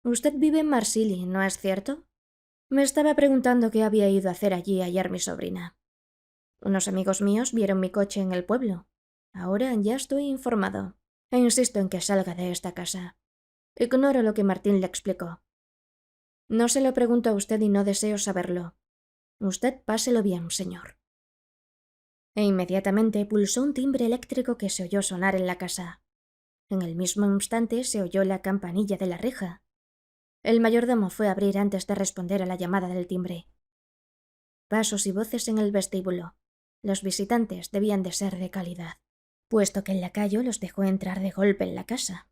«Usted vive en Marsilly, ¿no es cierto? Me estaba preguntando qué había ido a hacer allí ayer mi sobrina. Unos amigos míos vieron mi coche en el pueblo. Ahora ya estoy informado, e insisto en que salga de esta casa. Ignoro lo que Martín le explicó. No se lo pregunto a usted y no deseo saberlo. Usted páselo bien, señor». E inmediatamente pulsó un timbre eléctrico que se oyó sonar en la casa. En el mismo instante se oyó la campanilla de la reja. El mayordomo fue a abrir antes de responder a la llamada del timbre. Pasos y voces en el vestíbulo. Los visitantes debían de ser de calidad, puesto que el lacayo los dejó entrar de golpe en la casa.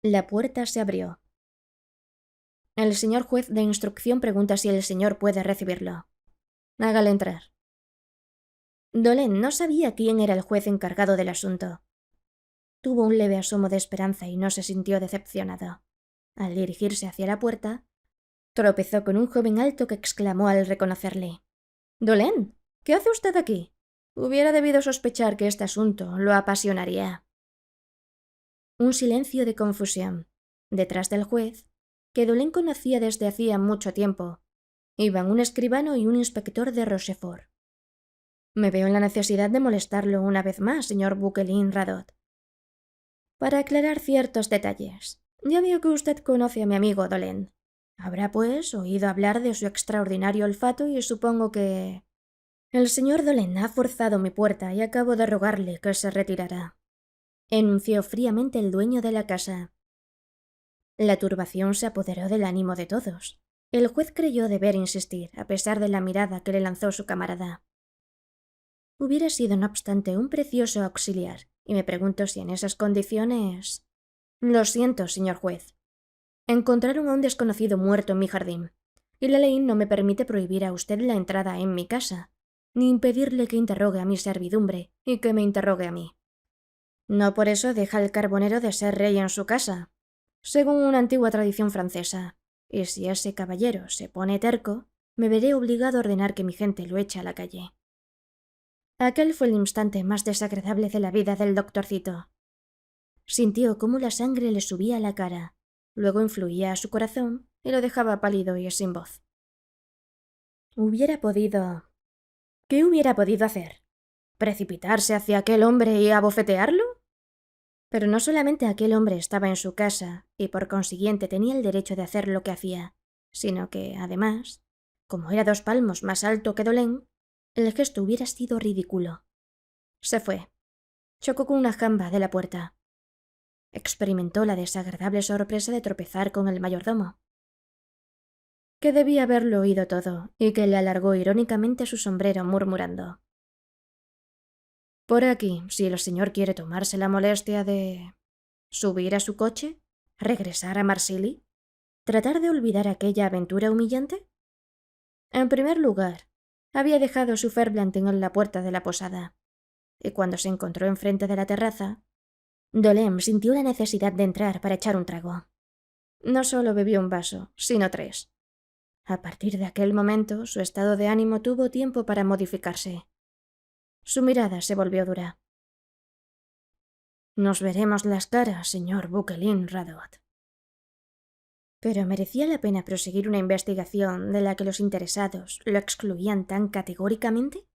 La puerta se abrió. «El señor juez de instrucción pregunta si el señor puede recibirlo. Hágale entrar». Dolén no sabía quién era el juez encargado del asunto. Tuvo un leve asomo de esperanza y no se sintió decepcionado. Al dirigirse hacia la puerta, tropezó con un joven alto que exclamó al reconocerle: «Dolén, ¿qué hace usted aquí? Hubiera debido sospechar que este asunto lo apasionaría». Un silencio de confusión. Detrás del juez, que Dolén conocía desde hacía mucho tiempo, iban un escribano y un inspector de Rochefort. «Me veo en la necesidad de molestarlo una vez más, señor Boquelin Radot, para aclarar ciertos detalles. Ya veo que usted conoce a mi amigo Dolén. Habrá, pues, oído hablar de su extraordinario olfato y supongo que... El señor Dolén ha forzado mi puerta y acabo de rogarle que se retirara», enunció fríamente el dueño de la casa. La turbación se apoderó del ánimo de todos. El juez creyó deber insistir, a pesar de la mirada que le lanzó su camarada. Hubiera sido, no obstante, un precioso auxiliar, y me pregunto si en esas condiciones... Lo siento, señor juez. Encontraron a un desconocido muerto en mi jardín, y la ley no me permite prohibir a usted la entrada en mi casa, ni impedirle que interrogue a mi servidumbre y que me interrogue a mí. No por eso deja el carbonero de ser rey en su casa, según una antigua tradición francesa, y si ese caballero se pone terco, me veré obligado a ordenar que mi gente lo eche a la calle. Aquel fue el instante más desagradable de la vida del doctorcito. Sintió cómo la sangre le subía a la cara, luego influía a su corazón y lo dejaba pálido y sin voz. ¿Qué hubiera podido hacer? ¿Precipitarse hacia aquel hombre y abofetearlo? Pero no solamente aquel hombre estaba en su casa y por consiguiente tenía el derecho de hacer lo que hacía, sino que, además, como era 2 palmos más alto que Dolén, el gesto hubiera sido ridículo. Se fue. Chocó con una jamba de la puerta. Experimentó la desagradable sorpresa de tropezar con el mayordomo, que debía haberlo oído todo y que le alargó irónicamente su sombrero murmurando: «Por aquí, si el señor quiere tomarse la molestia de... subir a su coche, regresar a Marsilly, tratar de olvidar aquella aventura humillante». En primer lugar, había dejado su Ferblanten en la puerta de la posada, y cuando se encontró enfrente de la terraza, Dolén sintió la necesidad de entrar para echar un trago. No solo bebió un vaso, sino 3. A partir de aquel momento, su estado de ánimo tuvo tiempo para modificarse. Su mirada se volvió dura. «Nos veremos las caras, señor Boquelin Radot». Pero ¿merecía la pena proseguir una investigación de la que los interesados lo excluían tan categóricamente?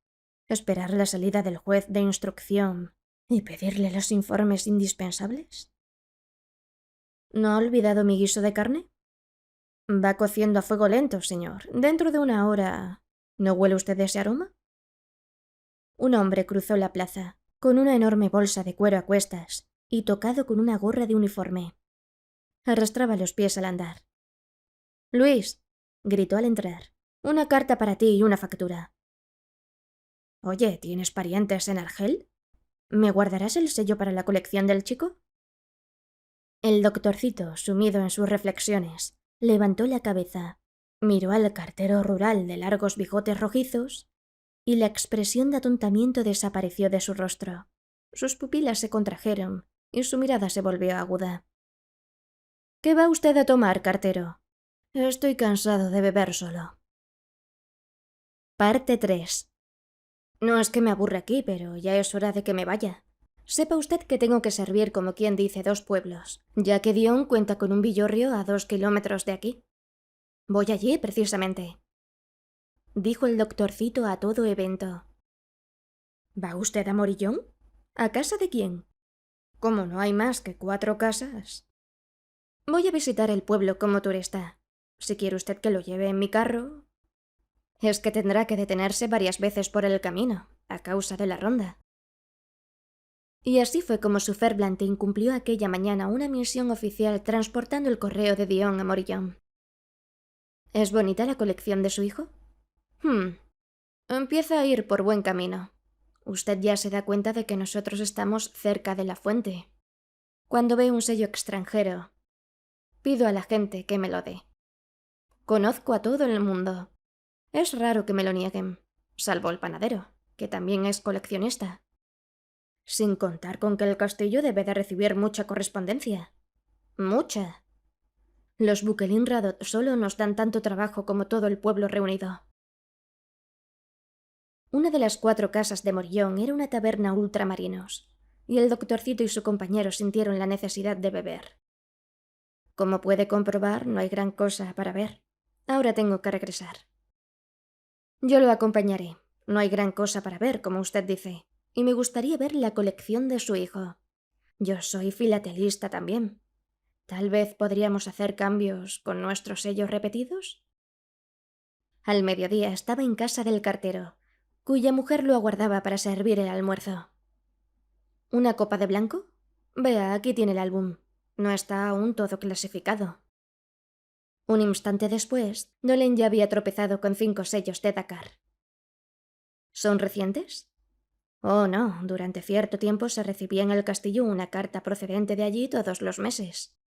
¿Esperar la salida del juez de instrucción y pedirle los informes indispensables? ¿No ha olvidado mi guiso de carne? Va cociendo a fuego lento, señor. Dentro de 1 hora... ¿No huele usted ese aroma? Un hombre cruzó la plaza, con una enorme bolsa de cuero a cuestas y tocado con una gorra de uniforme. Arrastraba los pies al andar. «Luis», gritó al entrar, «una carta para ti y una factura». «Oye, ¿tienes parientes en Argel? ¿Me guardarás el sello para la colección del chico?» El doctorcito, sumido en sus reflexiones, levantó la cabeza, miró al cartero rural de largos bigotes rojizos y la expresión de atontamiento desapareció de su rostro. Sus pupilas se contrajeron y su mirada se volvió aguda. ¿Qué va usted a tomar, cartero? Estoy cansado de beber solo. Parte 3. No es que me aburre aquí, pero ya es hora de que me vaya. Sepa usted que tengo que servir como quien dice 2 pueblos, ya que Dion cuenta con un villorrio a 2 kilómetros de aquí. Voy allí, precisamente, dijo el doctorcito a todo evento. ¿Va usted a Morillón? ¿A casa de quién? ¿Cómo no hay más que 4 casas? Voy a visitar el pueblo como turista. Si quiere usted que lo lleve en mi carro... Es que tendrá que detenerse varias veces por el camino, a causa de la ronda. Y así fue como su Ferblantin cumplió aquella mañana una misión oficial transportando el correo de Dion a Morillón. ¿Es bonita la colección de su hijo? Empieza a ir por buen camino. Usted ya se da cuenta de que nosotros estamos cerca de la fuente. Cuando ve un sello extranjero, pido a la gente que me lo dé. Conozco a todo el mundo. Es raro que me lo nieguen, salvo el panadero, que también es coleccionista. Sin contar con que el castillo debe de recibir mucha correspondencia. Mucha. Los Bukelin-Radot solo nos dan tanto trabajo como todo el pueblo reunido. Una de las 4 casas de Morillón era una taberna ultramarinos, y el doctorcito y su compañero sintieron la necesidad de beber. Como puede comprobar, no hay gran cosa para ver. Ahora tengo que regresar. Yo lo acompañaré. No hay gran cosa para ver, como usted dice, y me gustaría ver la colección de su hijo. Yo soy filatelista también. Tal vez podríamos hacer cambios con nuestros sellos repetidos. Al mediodía estaba en casa del cartero, cuya mujer lo aguardaba para servir el almuerzo. ¿Una copa de blanco? Vea, aquí tiene el álbum. No está aún todo clasificado. Un instante después, Dolen ya había tropezado con 5 sellos de Dakar. ¿Son recientes? Oh, no, durante cierto tiempo se recibía en el castillo una carta procedente de allí todos los meses.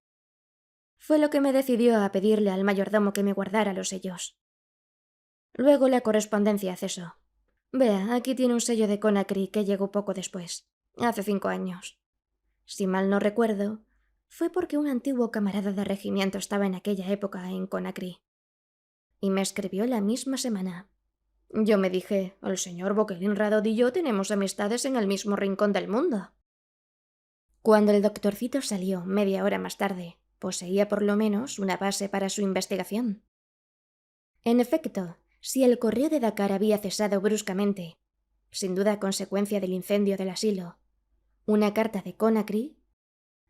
Fue lo que me decidió a pedirle al mayordomo que me guardara los sellos. Luego la correspondencia cesó. Vea, aquí tiene un sello de Conakry que llegó poco después, hace 5 años. Si mal no recuerdo, fue porque un antiguo camarada de regimiento estaba en aquella época en Conakry. Y me escribió la misma semana. Yo me dije, el señor Bukelin-Radot y yo tenemos amistades en el mismo rincón del mundo. Cuando el doctorcito salió, media hora más tarde, poseía por lo menos una base para su investigación. En efecto, si el correo de Dakar había cesado bruscamente, sin duda a consecuencia del incendio del asilo, una carta de Conakry,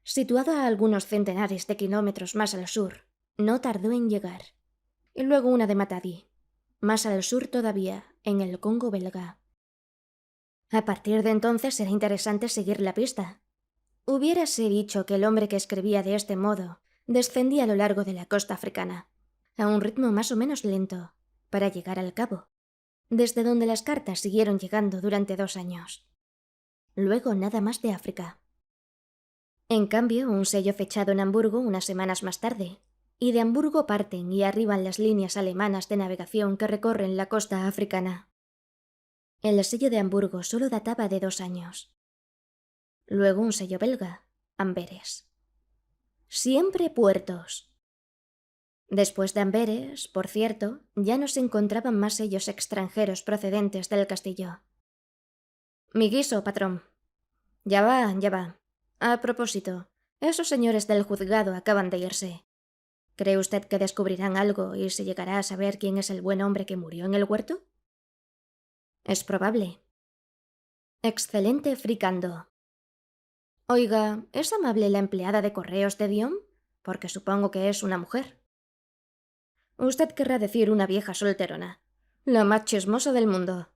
situada a algunos centenares de kilómetros más al sur, no tardó en llegar. Y luego una de Matadi, más al sur todavía, en el Congo belga. A partir de entonces era interesante seguir la pista. Hubiérase dicho que el hombre que escribía de este modo descendía a lo largo de la costa africana, a un ritmo más o menos lento, para llegar al Cabo, desde donde las cartas siguieron llegando durante 2 años. Luego nada más de África. En cambio, un sello fechado en Hamburgo unas semanas más tarde, y de Hamburgo parten y arriban las líneas alemanas de navegación que recorren la costa africana. El sello de Hamburgo solo databa de 2 años. Luego un sello belga, Amberes. Siempre puertos. Después de Amberes, por cierto, ya no se encontraban más sellos extranjeros procedentes del castillo. Mi guiso, patrón. Ya va, ya va. A propósito, esos señores del juzgado acaban de irse. ¿Cree usted que descubrirán algo y se llegará a saber quién es el buen hombre que murió en el huerto? Es probable. Excelente fricando. Oiga, ¿es amable la empleada de correos de Dion? Porque supongo que es una mujer. Usted querrá decir una vieja solterona, la más chismosa del mundo.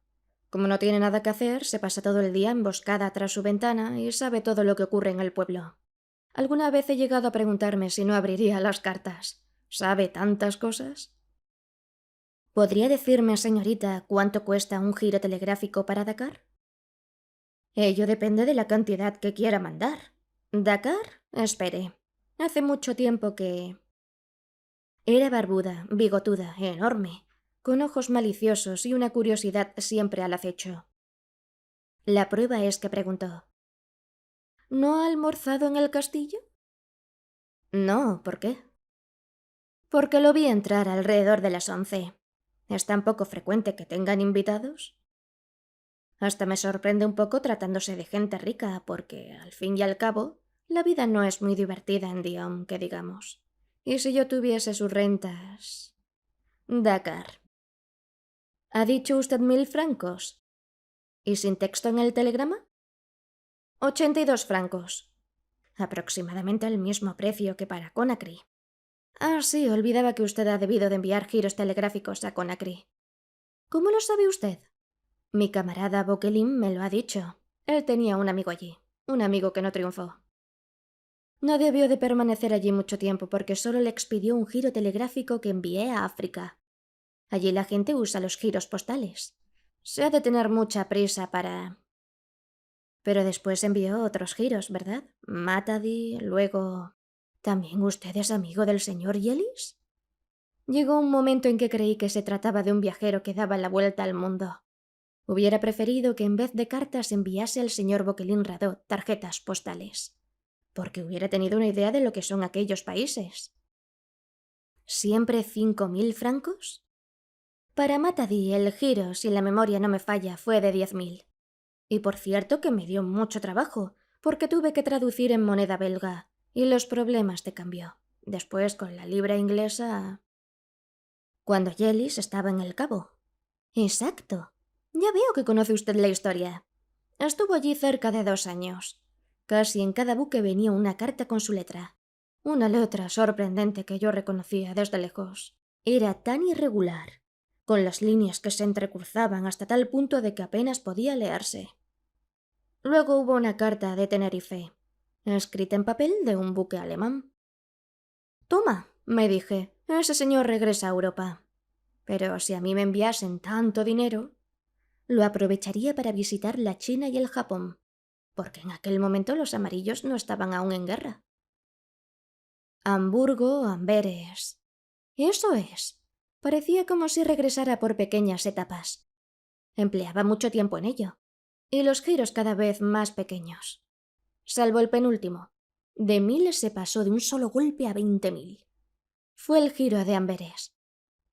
Como no tiene nada que hacer, se pasa todo el día emboscada tras su ventana y sabe todo lo que ocurre en el pueblo. Alguna vez he llegado a preguntarme si no abriría las cartas. ¿Sabe tantas cosas? ¿Podría decirme, señorita, cuánto cuesta un giro telegráfico para Dakar? Ello depende de la cantidad que quiera mandar. ¿Dakar? Espere. Hace mucho tiempo que... Era barbuda, bigotuda, enorme, con ojos maliciosos y una curiosidad siempre al acecho. La prueba es que preguntó. ¿No ha almorzado en el castillo? No, ¿por qué? Porque lo vi entrar alrededor de las 11. Es tan poco frecuente que tengan invitados. Hasta me sorprende un poco tratándose de gente rica, porque, al fin y al cabo, la vida no es muy divertida en Dion, que digamos. Y si yo tuviese sus rentas... Dakar. ¿Ha dicho usted 1.000 francos? ¿Y sin texto en el telegrama? 82 francos. Aproximadamente el mismo precio que para Conakry. Ah, sí, olvidaba que usted ha debido de enviar giros telegráficos a Conakry. ¿Cómo lo sabe usted? Mi camarada Boquelin me lo ha dicho. Él tenía un amigo allí, un amigo que no triunfó. No debió de permanecer allí mucho tiempo porque solo le expidió un giro telegráfico que envié a África. Allí la gente usa los giros postales. Se ha de tener mucha prisa para... Pero después envió otros giros, ¿verdad? Matadi, luego... ¿También usted es amigo del señor Yelis? Llegó un momento en que creí que se trataba de un viajero que daba la vuelta al mundo. Hubiera preferido que en vez de cartas enviase al señor Boquelin Radot tarjetas postales, porque hubiera tenido una idea de lo que son aquellos países. ¿Siempre 5.000 francos? Para Matadi el giro, si la memoria no me falla, fue de 10.000. Y por cierto que me dio mucho trabajo, porque tuve que traducir en moneda belga, y los problemas de cambio. Después, con la libra inglesa... Cuando Yelis estaba en el Cabo. Exacto. Ya veo que conoce usted la historia. Estuvo allí cerca de 2 años. Casi en cada buque venía una carta con su letra. Una letra sorprendente que yo reconocía desde lejos. Era tan irregular, con las líneas que se entrecruzaban hasta tal punto de que apenas podía leerse. Luego hubo una carta de Tenerife, escrita en papel de un buque alemán. Toma, me dije, ese señor regresa a Europa. Pero si a mí me enviasen tanto dinero, lo aprovecharía para visitar la China y el Japón, porque en aquel momento los amarillos no estaban aún en guerra. Hamburgo, Amberes. Eso es. Parecía como si regresara por pequeñas etapas. Empleaba mucho tiempo en ello, y los giros cada vez más pequeños. Salvo el penúltimo. De 1.000 se pasó de un solo golpe a 20.000. Fue el giro de Amberes.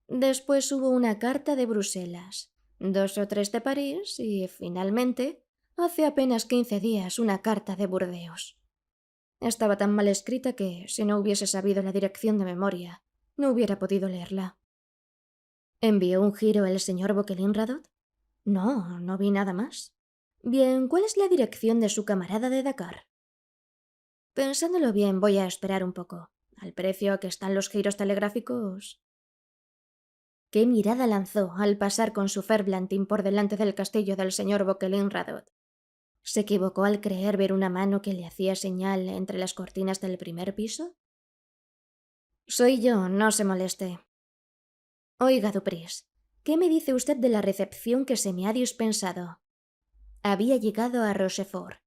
Después hubo una carta de Bruselas, 2 o 3 de París y, finalmente, hace apenas 15 días, una carta de Burdeos. Estaba tan mal escrita que, si no hubiese sabido la dirección de memoria, no hubiera podido leerla. ¿Envió un giro el señor Boquelin Radot? No, no vi nada más. Bien, ¿cuál es la dirección de su camarada de Dakar? Pensándolo bien, voy a esperar un poco. Al precio a que están los giros telegráficos... ¿Qué mirada lanzó al pasar con su Ferblantin por delante del castillo del señor Boquelin Radot? ¿Se equivocó al creer ver una mano que le hacía señal entre las cortinas del primer piso? Soy yo, no se moleste. Oiga, Dupris, ¿qué me dice usted de la recepción que se me ha dispensado? Había llegado a Rochefort.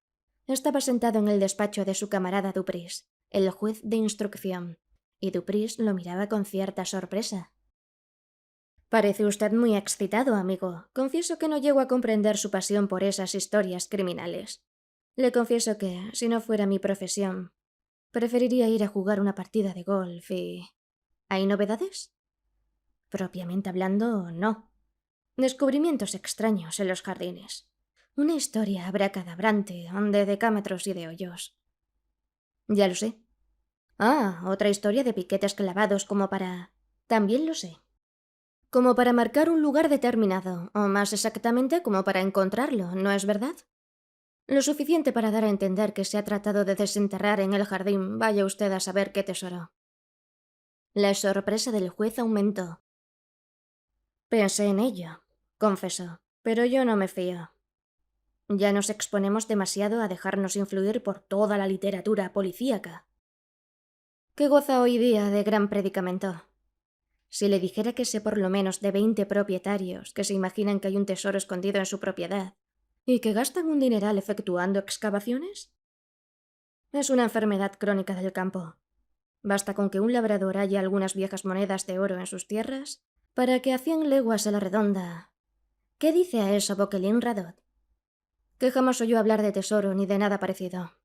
Estaba sentado en el despacho de su camarada Dupris, el juez de instrucción, y Dupris lo miraba con cierta sorpresa. Parece usted muy excitado, amigo. Confieso que no llego a comprender su pasión por esas historias criminales. Le confieso que, si no fuera mi profesión, preferiría ir a jugar una partida de golf y... ¿Hay novedades? Propiamente hablando, no. Descubrimientos extraños en los jardines. Una historia abracadabrante, de decámetros y de hoyos. Ya lo sé. Ah, otra historia de piquetes clavados como para... También lo sé. Como para marcar un lugar determinado, o más exactamente como para encontrarlo, ¿no es verdad? Lo suficiente para dar a entender que se ha tratado de desenterrar en el jardín, vaya usted a saber qué tesoro. La sorpresa del juez aumentó. Pensé en ello, confesó, pero yo no me fío. Ya nos exponemos demasiado a dejarnos influir por toda la literatura policíaca, que goza hoy día de gran predicamento. Si le dijera que sé por lo menos de 20 propietarios que se imaginan que hay un tesoro escondido en su propiedad y que gastan un dineral efectuando excavaciones. Es una enfermedad crónica del campo. Basta con que un labrador haya algunas viejas monedas de oro en sus tierras para que a 100 leguas a la redonda... ¿Qué dice a eso Boquelin Radot? Que jamás oyó hablar de tesoro ni de nada parecido.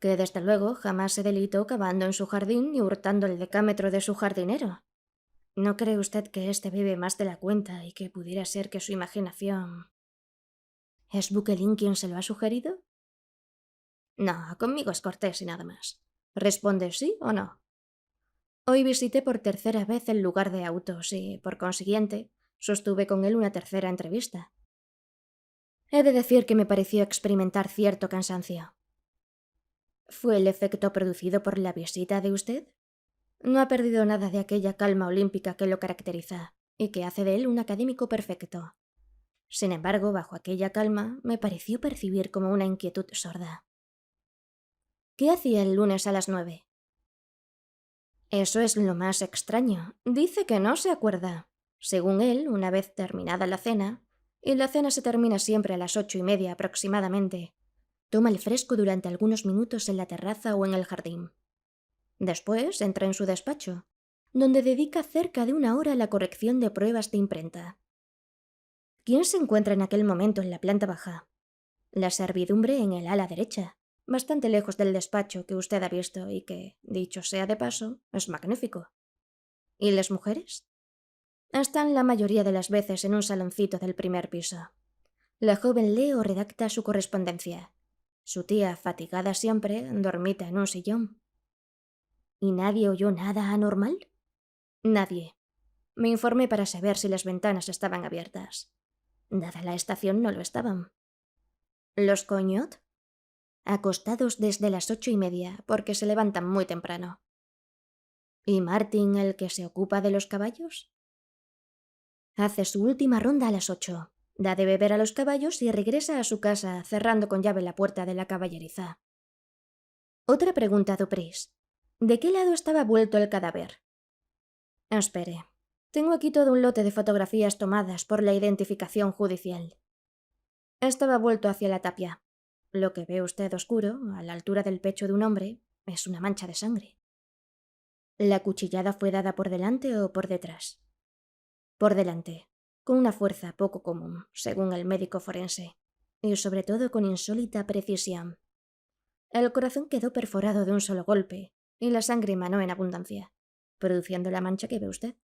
que desde luego jamás se delitó cavando en su jardín ni hurtando el decámetro de su jardinero. ¿No cree usted que éste bebe más de la cuenta y que pudiera ser que su imaginación... ¿Es Bukelin quien se lo ha sugerido? No, conmigo es cortés y nada más. ¿Responde sí o no? Hoy visité por tercera vez el lugar de autos y, por consiguiente, sostuve con él una tercera entrevista. He de decir que me pareció experimentar cierto cansancio. ¿Fue el efecto producido por la visita de usted? No ha perdido nada de aquella calma olímpica que lo caracteriza y que hace de él un académico perfecto. Sin embargo, bajo aquella calma, me pareció percibir como una inquietud sorda. ¿Qué hacía el lunes a las 9? Eso es lo más extraño. Dice que no se acuerda. Según él, una vez terminada la cena, y la cena se termina siempre a las 8:30 aproximadamente, toma el fresco durante algunos minutos en la terraza o en el jardín. Después entra en su despacho, donde dedica cerca de 1 hora a la corrección de pruebas de imprenta. ¿Quién se encuentra en aquel momento en la planta baja? La servidumbre en el ala derecha, bastante lejos del despacho que usted ha visto y que, dicho sea de paso, es magnífico. ¿Y las mujeres? Están la mayoría de las veces en un saloncito del primer piso. La joven lee o redacta su correspondencia. Su tía, fatigada siempre, dormita en un sillón. ¿Y nadie oyó nada anormal? Nadie. Me informé para saber si las ventanas estaban abiertas. Dada la estación, no lo estaban. ¿Los Cognot? Acostados desde las 8:30, porque se levantan muy temprano. ¿Y Martin, el que se ocupa de los caballos? Hace su última ronda a las 8. Da de beber a los caballos y regresa a su casa, cerrando con llave la puerta de la caballeriza. Otra pregunta, Duprís. ¿De qué lado estaba vuelto el cadáver? Espere. Tengo aquí todo un lote de fotografías tomadas por la identificación judicial. Estaba vuelto hacia la tapia. Lo que ve usted oscuro, a la altura del pecho de un hombre, es una mancha de sangre. ¿La cuchillada fue dada por delante o por detrás? Por delante, con una fuerza poco común, según el médico forense, y sobre todo con insólita precisión. El corazón quedó perforado de un solo golpe, y la sangre manó en abundancia, produciendo la mancha que ve usted.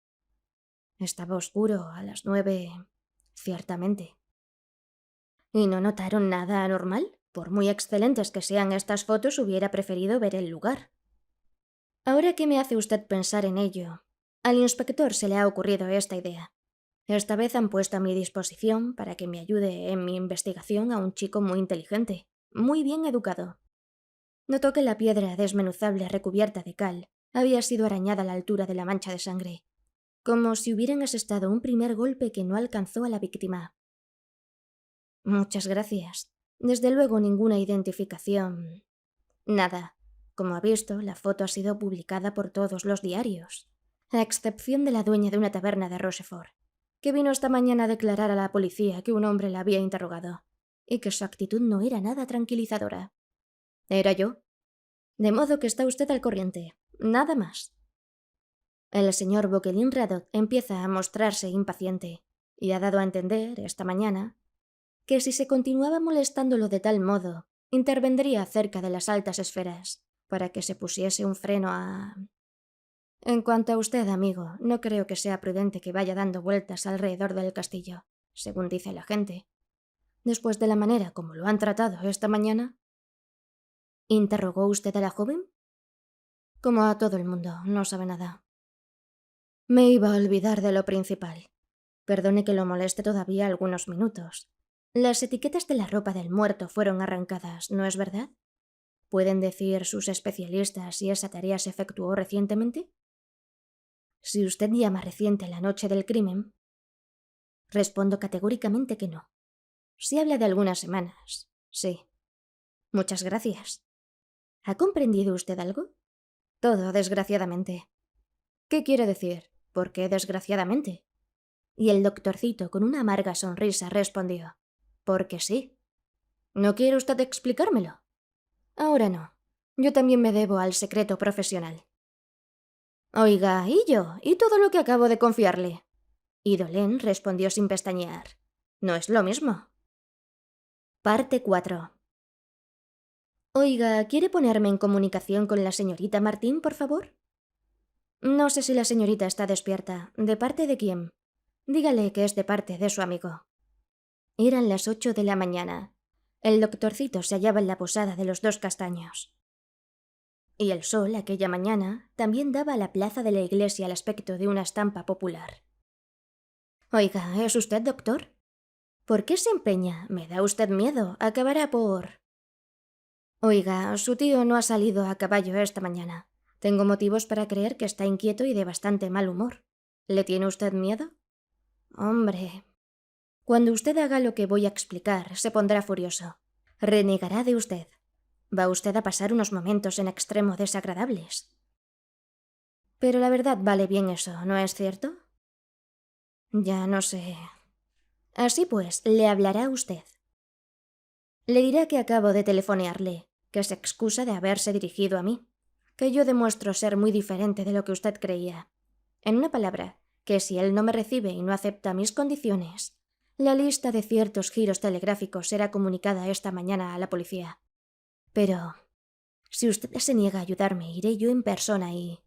Estaba oscuro a las 9, ciertamente. ¿Y no notaron nada anormal? Por muy excelentes que sean estas fotos, hubiera preferido ver el lugar. Ahora que me hace usted pensar en ello, al inspector se le ha ocurrido esta idea. Esta vez han puesto a mi disposición para que me ayude en mi investigación a un chico muy inteligente, muy bien educado. Notó que la piedra desmenuzable recubierta de cal había sido arañada a la altura de la mancha de sangre, como si hubieran asestado un primer golpe que no alcanzó a la víctima. Muchas gracias. Desde luego ninguna identificación. Nada. Como ha visto, la foto ha sido publicada por todos los diarios, a excepción de la dueña de una taberna de Rochefort, que vino esta mañana a declarar a la policía que un hombre la había interrogado, y que su actitud no era nada tranquilizadora. Era yo. De modo que está usted al corriente. Nada más. El señor Boquelin Radot empieza a mostrarse impaciente, y ha dado a entender, esta mañana, que si se continuaba molestándolo de tal modo, intervendría cerca de las altas esferas, para que se pusiese un freno a... En cuanto a usted, amigo, no creo que sea prudente que vaya dando vueltas alrededor del castillo, según dice la gente. Después de la manera como lo han tratado esta mañana. ¿Interrogó usted a la joven? Como a todo el mundo, no sabe nada. Me iba a olvidar de lo principal. Perdone que lo moleste todavía algunos minutos. Las etiquetas de la ropa del muerto fueron arrancadas, ¿no es verdad? ¿Pueden decir sus especialistas si esa tarea se efectuó recientemente? Si usted llama reciente la noche del crimen, respondo categóricamente que no. Si habla de algunas semanas, sí. Muchas gracias. ¿Ha comprendido usted algo? Todo, desgraciadamente. ¿Qué quiere decir? ¿Por qué desgraciadamente? Y el doctorcito, con una amarga sonrisa, respondió: porque sí. ¿No quiere usted explicármelo? Ahora no. Yo también me debo al secreto profesional. Oiga, ¿y yo? ¿Y todo lo que acabo de confiarle? Y Dolén respondió sin pestañear: no es lo mismo. Parte 4. Oiga, ¿quiere ponerme en comunicación con la señorita Martín, por favor? No sé si la señorita está despierta. ¿De parte de quién? Dígale que es de parte de su amigo. Eran las 8 de la mañana. El doctorcito se hallaba en la posada de los Dos Castaños. Y el sol, aquella mañana, también daba a la plaza de la iglesia el aspecto de una estampa popular. Oiga, ¿es usted doctor? ¿Por qué se empeña? Me da usted miedo. Acabará por... Oiga, su tío no ha salido a caballo esta mañana. Tengo motivos para creer que está inquieto y de bastante mal humor. ¿Le tiene usted miedo? Hombre. Cuando usted haga lo que voy a explicar, se pondrá furioso. Renegará de usted. Va usted a pasar unos momentos en extremo desagradables. Pero la verdad vale bien eso, ¿no es cierto? Ya no sé. Así pues, le hablará usted. Le dirá que acabo de telefonearle, que se excusa de haberse dirigido a mí, que yo demuestro ser muy diferente de lo que usted creía. En una palabra, que si él no me recibe y no acepta mis condiciones, la lista de ciertos giros telegráficos será comunicada esta mañana a la policía. Pero, si usted se niega a ayudarme, iré yo en persona y...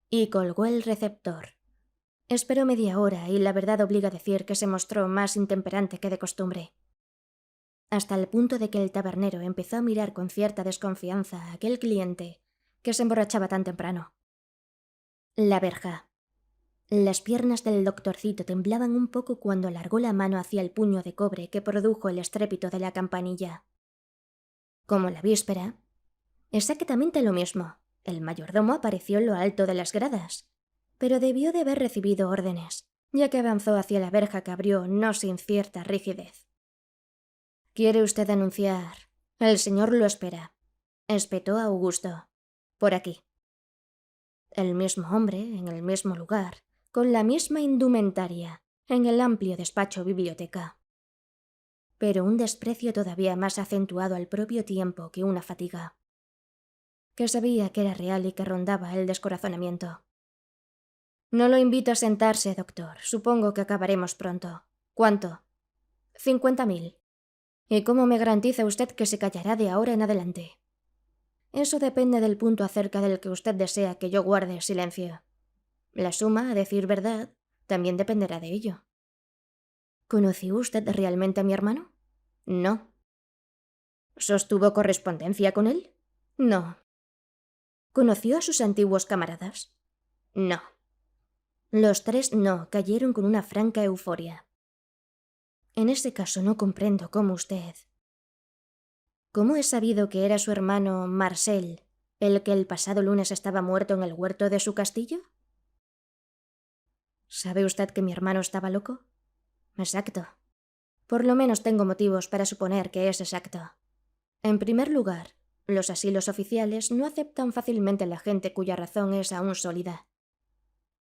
Y colgó el receptor. Esperó media hora y la verdad obliga a decir que se mostró más intemperante que de costumbre. Hasta el punto de que el tabernero empezó a mirar con cierta desconfianza a aquel cliente que se emborrachaba tan temprano. La verja. Las piernas del doctorcito temblaban un poco cuando alargó la mano hacia el puño de cobre que produjo el estrépito de la campanilla. Como la víspera, exactamente lo mismo. El mayordomo apareció en lo alto de las gradas, pero debió de haber recibido órdenes, ya que avanzó hacia la verja que abrió no sin cierta rigidez. ¿Quiere usted anunciar? El señor lo espera. Espetó Augusto. Por aquí. El mismo hombre, en el mismo lugar, con la misma indumentaria, en el amplio despacho biblioteca. Pero un desprecio todavía más acentuado al propio tiempo que una fatiga, que sabía que era real y que rondaba el descorazonamiento. No lo invito a sentarse, doctor. Supongo que acabaremos pronto. ¿Cuánto? 50.000. ¿Y cómo me garantiza usted que se callará de ahora en adelante? Eso depende del punto acerca del que usted desea que yo guarde silencio. La suma, a decir verdad, también dependerá de ello. ¿Conoció usted realmente a mi hermano? No. ¿Sostuvo correspondencia con él? No. ¿Conoció a sus antiguos camaradas? No. Los tres no cayeron con una franca euforia. En ese caso no comprendo cómo usted... ¿Cómo he sabido que era su hermano Marcel, el que el pasado lunes estaba muerto en el huerto de su castillo? ¿Sabe usted que mi hermano estaba loco? Exacto. Por lo menos tengo motivos para suponer que es exacto. En primer lugar, los asilos oficiales no aceptan fácilmente a la gente cuya razón es aún sólida.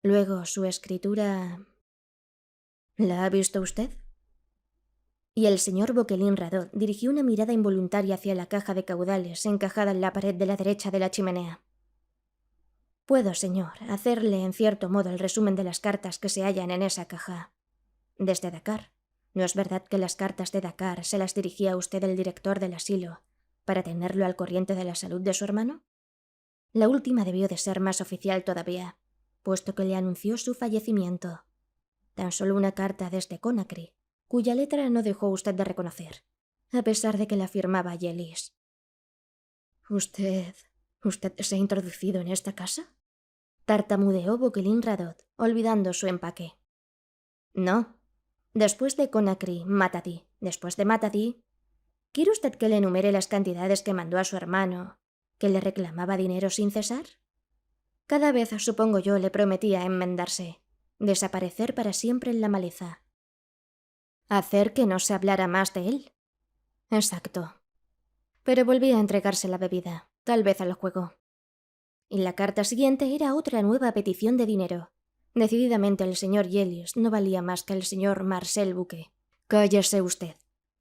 Luego, su escritura... ¿La ha visto usted? Y el señor Boquelín Radot dirigió una mirada involuntaria hacia la caja de caudales encajada en la pared de la derecha de la chimenea. Puedo, señor, hacerle en cierto modo el resumen de las cartas que se hallan en esa caja. Desde Dakar. ¿No es verdad que las cartas de Dakar se las dirigía a usted el director del asilo para tenerlo al corriente de la salud de su hermano? La última debió de ser más oficial todavía, puesto que le anunció su fallecimiento. Tan solo una carta desde Conakry, cuya letra no dejó usted de reconocer, a pesar de que la firmaba Yelis. ¿Usted se ha introducido en esta casa? Tartamudeó Boquelín Radot, olvidando su empaque. No. Después de Conakry, Matadi. Después de Matadi... ¿Quiere usted que le enumere las cantidades que mandó a su hermano, que le reclamaba dinero sin cesar? Cada vez, supongo yo, le prometía enmendarse, desaparecer para siempre en la maleza. Hacer que no se hablara más de él. Exacto. Pero volvía a entregarse la bebida, tal vez al juego. Y la carta siguiente era otra nueva petición de dinero. Decididamente el señor Yelius no valía más que el señor Marcel Bouquet. Cállese usted.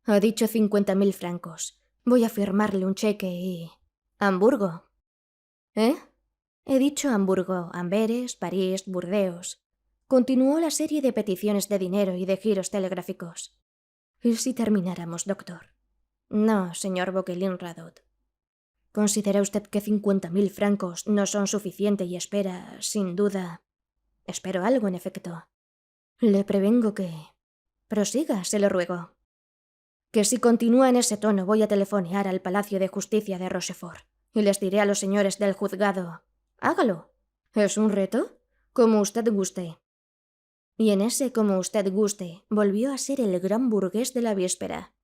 Ha dicho 50.000 francos. Voy a firmarle un cheque y... ¿Hamburgo? ¿Eh? He dicho Hamburgo, Amberes, París, Burdeos. Continuó la serie de peticiones de dinero y de giros telegráficos. ¿Y si termináramos, doctor? No, señor Boquelín Radot. ¿Considera usted que 50.000 francos no son suficiente y espera, sin duda? Espero algo, en efecto. Le prevengo que... Prosiga, se lo ruego. Que si continúa en ese tono voy a telefonear al Palacio de Justicia de Rochefort y les diré a los señores del juzgado. Hágalo. ¿Es un reto? Como usted guste. Y en ese como usted guste volvió a ser el gran burgués de la víspera.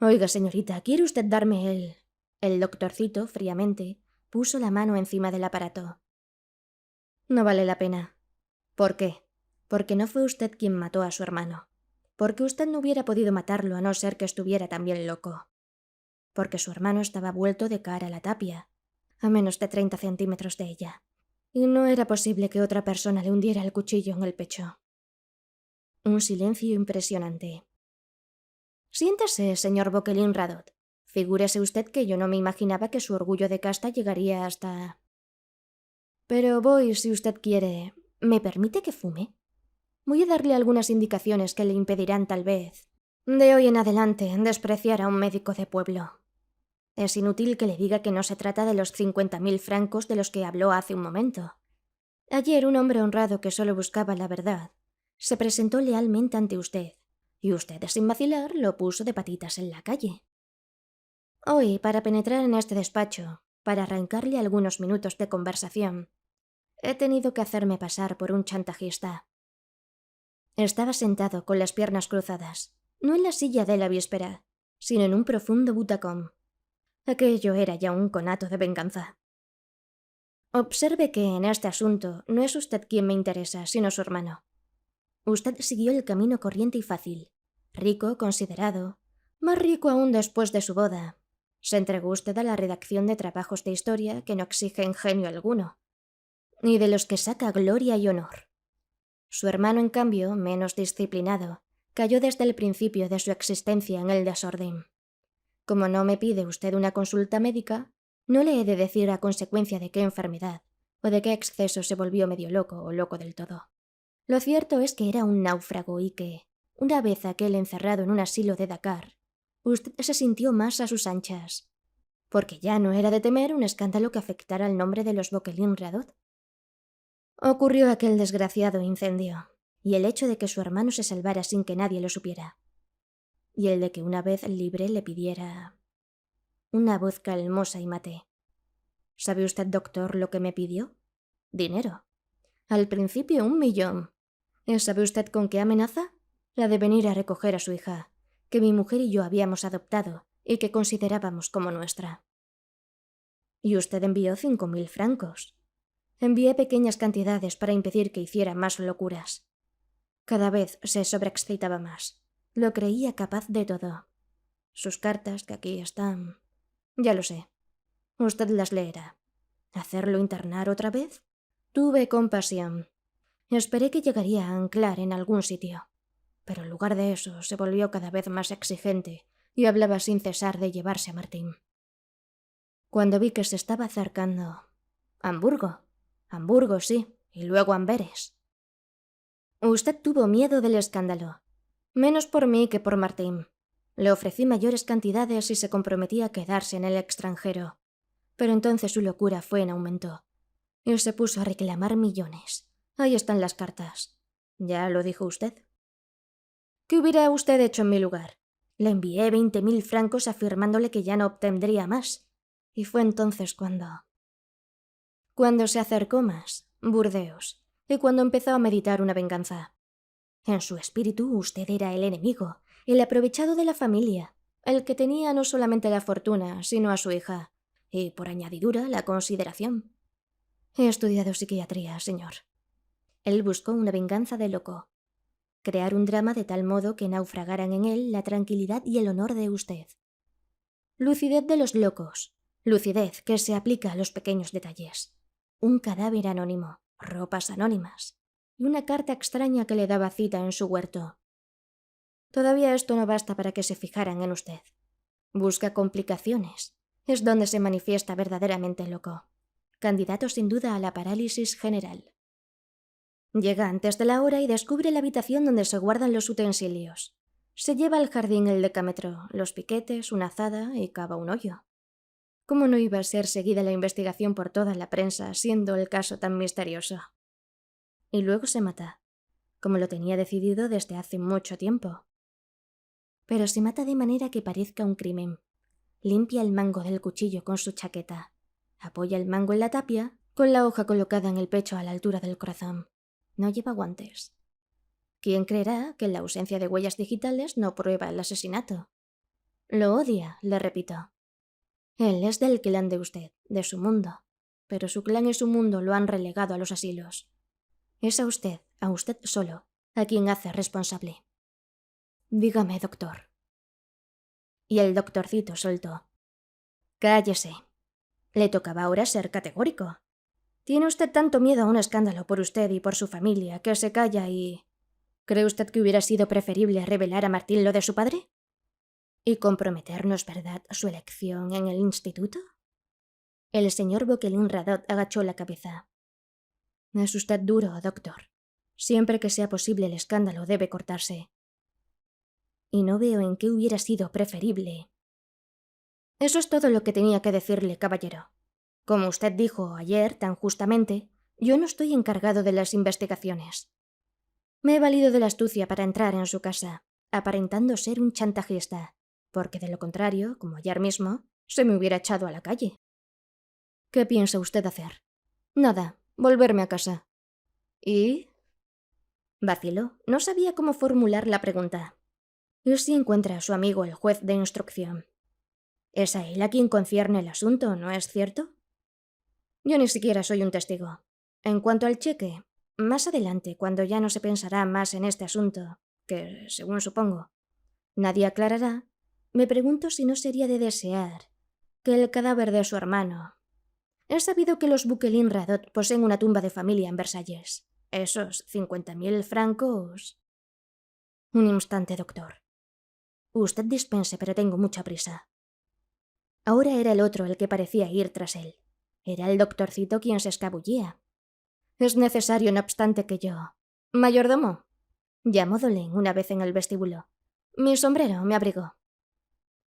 Oiga, señorita, ¿quiere usted darme el...? El doctorcito, fríamente, puso la mano encima del aparato. No vale la pena. ¿Por qué? Porque no fue usted quien mató a su hermano. Porque usted no hubiera podido matarlo a no ser que estuviera también loco. Porque su hermano estaba vuelto de cara a la tapia, a menos de 30 centímetros de ella, y no era posible que otra persona le hundiera el cuchillo en el pecho. Un silencio impresionante. Siéntese, señor Bouquelin-Radot. Figúrese usted que yo no me imaginaba que su orgullo de casta llegaría hasta... Pero voy, si usted quiere... ¿Me permite que fume? Voy a darle algunas indicaciones que le impedirán, tal vez, de hoy en adelante, despreciar a un médico de pueblo. Es inútil que le diga que no se trata de los 50.000 francos de los que habló hace un momento. Ayer un hombre honrado que solo buscaba la verdad se presentó lealmente ante usted, y usted, sin vacilar, lo puso de patitas en la calle. Hoy, para penetrar en este despacho, para arrancarle algunos minutos de conversación, he tenido que hacerme pasar por un chantajista. Estaba sentado con las piernas cruzadas, no en la silla de la víspera, sino en un profundo butacón. Aquello era ya un conato de venganza. Observe que en este asunto no es usted quien me interesa, sino su hermano. Usted siguió el camino corriente y fácil, rico, considerado, más rico aún después de su boda. Se entregó usted a la redacción de trabajos de historia que no exigen genio alguno, y de los que saca gloria y honor. Su hermano, en cambio, menos disciplinado, cayó desde el principio de su existencia en el desorden. Como no me pide usted una consulta médica, no le he de decir a consecuencia de qué enfermedad o de qué exceso se volvió medio loco o loco del todo. Lo cierto es que era un náufrago y que, una vez aquel encerrado en un asilo de Dakar, usted se sintió más a sus anchas, porque ya no era de temer un escándalo que afectara al nombre de los Bouquelin-Radot. Ocurrió aquel desgraciado incendio, y el hecho de que su hermano se salvara sin que nadie lo supiera, y el de que una vez libre le pidiera... Una voz calmosa y mate. ¿Sabe usted, doctor, lo que me pidió? Dinero. Al principio 1.000.000. ¿Y sabe usted con qué amenaza? La de venir a recoger a su hija, que mi mujer y yo habíamos adoptado y que considerábamos como nuestra. Y usted envió 5.000 francos. Envié pequeñas cantidades para impedir que hiciera más locuras. Cada vez se sobreexcitaba más. Lo creía capaz de todo. Sus cartas, que aquí están... Ya lo sé. Usted las leerá. ¿Hacerlo internar otra vez? Tuve compasión. Esperé que llegaría a anclar en algún sitio. Pero en lugar de eso se volvió cada vez más exigente y hablaba sin cesar de llevarse a Martín. Cuando vi que se estaba acercando... Hamburgo. Hamburgo, sí. Y luego Amberes. Usted tuvo miedo del escándalo. Menos por mí que por Martín. Le ofrecí mayores cantidades y se comprometía a quedarse en el extranjero. Pero entonces su locura fue en aumento. Y se puso a reclamar millones. Ahí están las cartas. Ya lo dijo usted. ¿Qué hubiera usted hecho en mi lugar? Le envié 20.000 francos afirmándole que ya no obtendría más. Y fue entonces cuando se acercó más, Burdeos, y cuando empezó a meditar una venganza. En su espíritu usted era el enemigo, el aprovechado de la familia, el que tenía no solamente la fortuna, sino a su hija, y por añadidura la consideración. He estudiado psiquiatría, señor. Él buscó una venganza de loco. Crear un drama de tal modo que naufragaran en él la tranquilidad y el honor de usted. Lucidez de los locos. Lucidez que se aplica a los pequeños detalles. Un cadáver anónimo, ropas anónimas y una carta extraña que le daba cita en su huerto. Todavía esto no basta para que se fijaran en usted. Busca complicaciones. Es donde se manifiesta verdaderamente loco. Candidato sin duda a la parálisis general. Llega antes de la hora y descubre la habitación donde se guardan los utensilios. Se lleva al jardín el decámetro, los piquetes, una azada y cava un hoyo. ¿Cómo no iba a ser seguida la investigación por toda la prensa, siendo el caso tan misterioso? Y luego se mata, como lo tenía decidido desde hace mucho tiempo. Pero se mata de manera que parezca un crimen. Limpia el mango del cuchillo con su chaqueta. Apoya el mango en la tapia, con la hoja colocada en el pecho a la altura del corazón. No lleva guantes. ¿Quién creerá que la ausencia de huellas digitales no prueba el asesinato? Lo odia, le repito. Él es del clan de usted, de su mundo. Pero su clan y su mundo lo han relegado a los asilos. Es a usted solo, a quien hace responsable. Dígame, doctor. Y el doctorcito soltó. Cállese. Le tocaba ahora ser categórico. Tiene usted tanto miedo a un escándalo por usted y por su familia que se calla y... ¿Cree usted que hubiera sido preferible revelar a Martín lo de su padre? ¿Y comprometernos, verdad, su elección en el instituto? El señor Bokelin-Radot agachó la cabeza. Es usted duro, doctor. Siempre que sea posible el escándalo debe cortarse. Y no veo en qué hubiera sido preferible. Eso es todo lo que tenía que decirle, caballero. Como usted dijo ayer tan justamente, yo no estoy encargado de las investigaciones. Me he valido de la astucia para entrar en su casa, aparentando ser un chantajista, porque de lo contrario, como ayer mismo, se me hubiera echado a la calle. ¿Qué piensa usted hacer? Nada, volverme a casa. ¿Y? Vaciló, no sabía cómo formular la pregunta. ¿Y si encuentra a su amigo el juez de instrucción? Es a él a quien concierne el asunto, ¿no es cierto? Yo ni siquiera soy un testigo. En cuanto al cheque, más adelante, cuando ya no se pensará más en este asunto, que, según supongo, nadie aclarará, me pregunto si no sería de desear que el cadáver de su hermano... He sabido que los Bokelin-Radot poseen una tumba de familia en Versalles. Esos 50.000 francos... Un instante, doctor. Usted dispense, pero tengo mucha prisa. Ahora era el otro el que parecía ir tras él. Era el doctorcito quien se escabullía. Es necesario, no obstante, que yo... Mayordomo, llamó Dolin una vez en el vestíbulo. Mi sombrero me abrigó.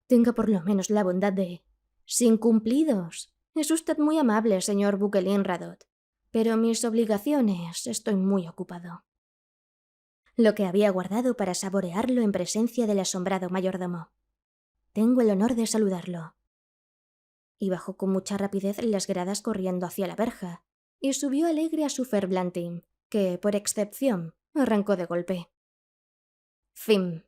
Tenga por lo menos la bondad de... Sin cumplidos. Es usted muy amable, señor Bokelin-Radot. Pero mis obligaciones... Estoy muy ocupado. Lo que había guardado para saborearlo en presencia del asombrado mayordomo. Tengo el honor de saludarlo. Y bajó con mucha rapidez las gradas corriendo hacia la verja, y subió alegre a su Ferblantin, que, por excepción, arrancó de golpe. Fin.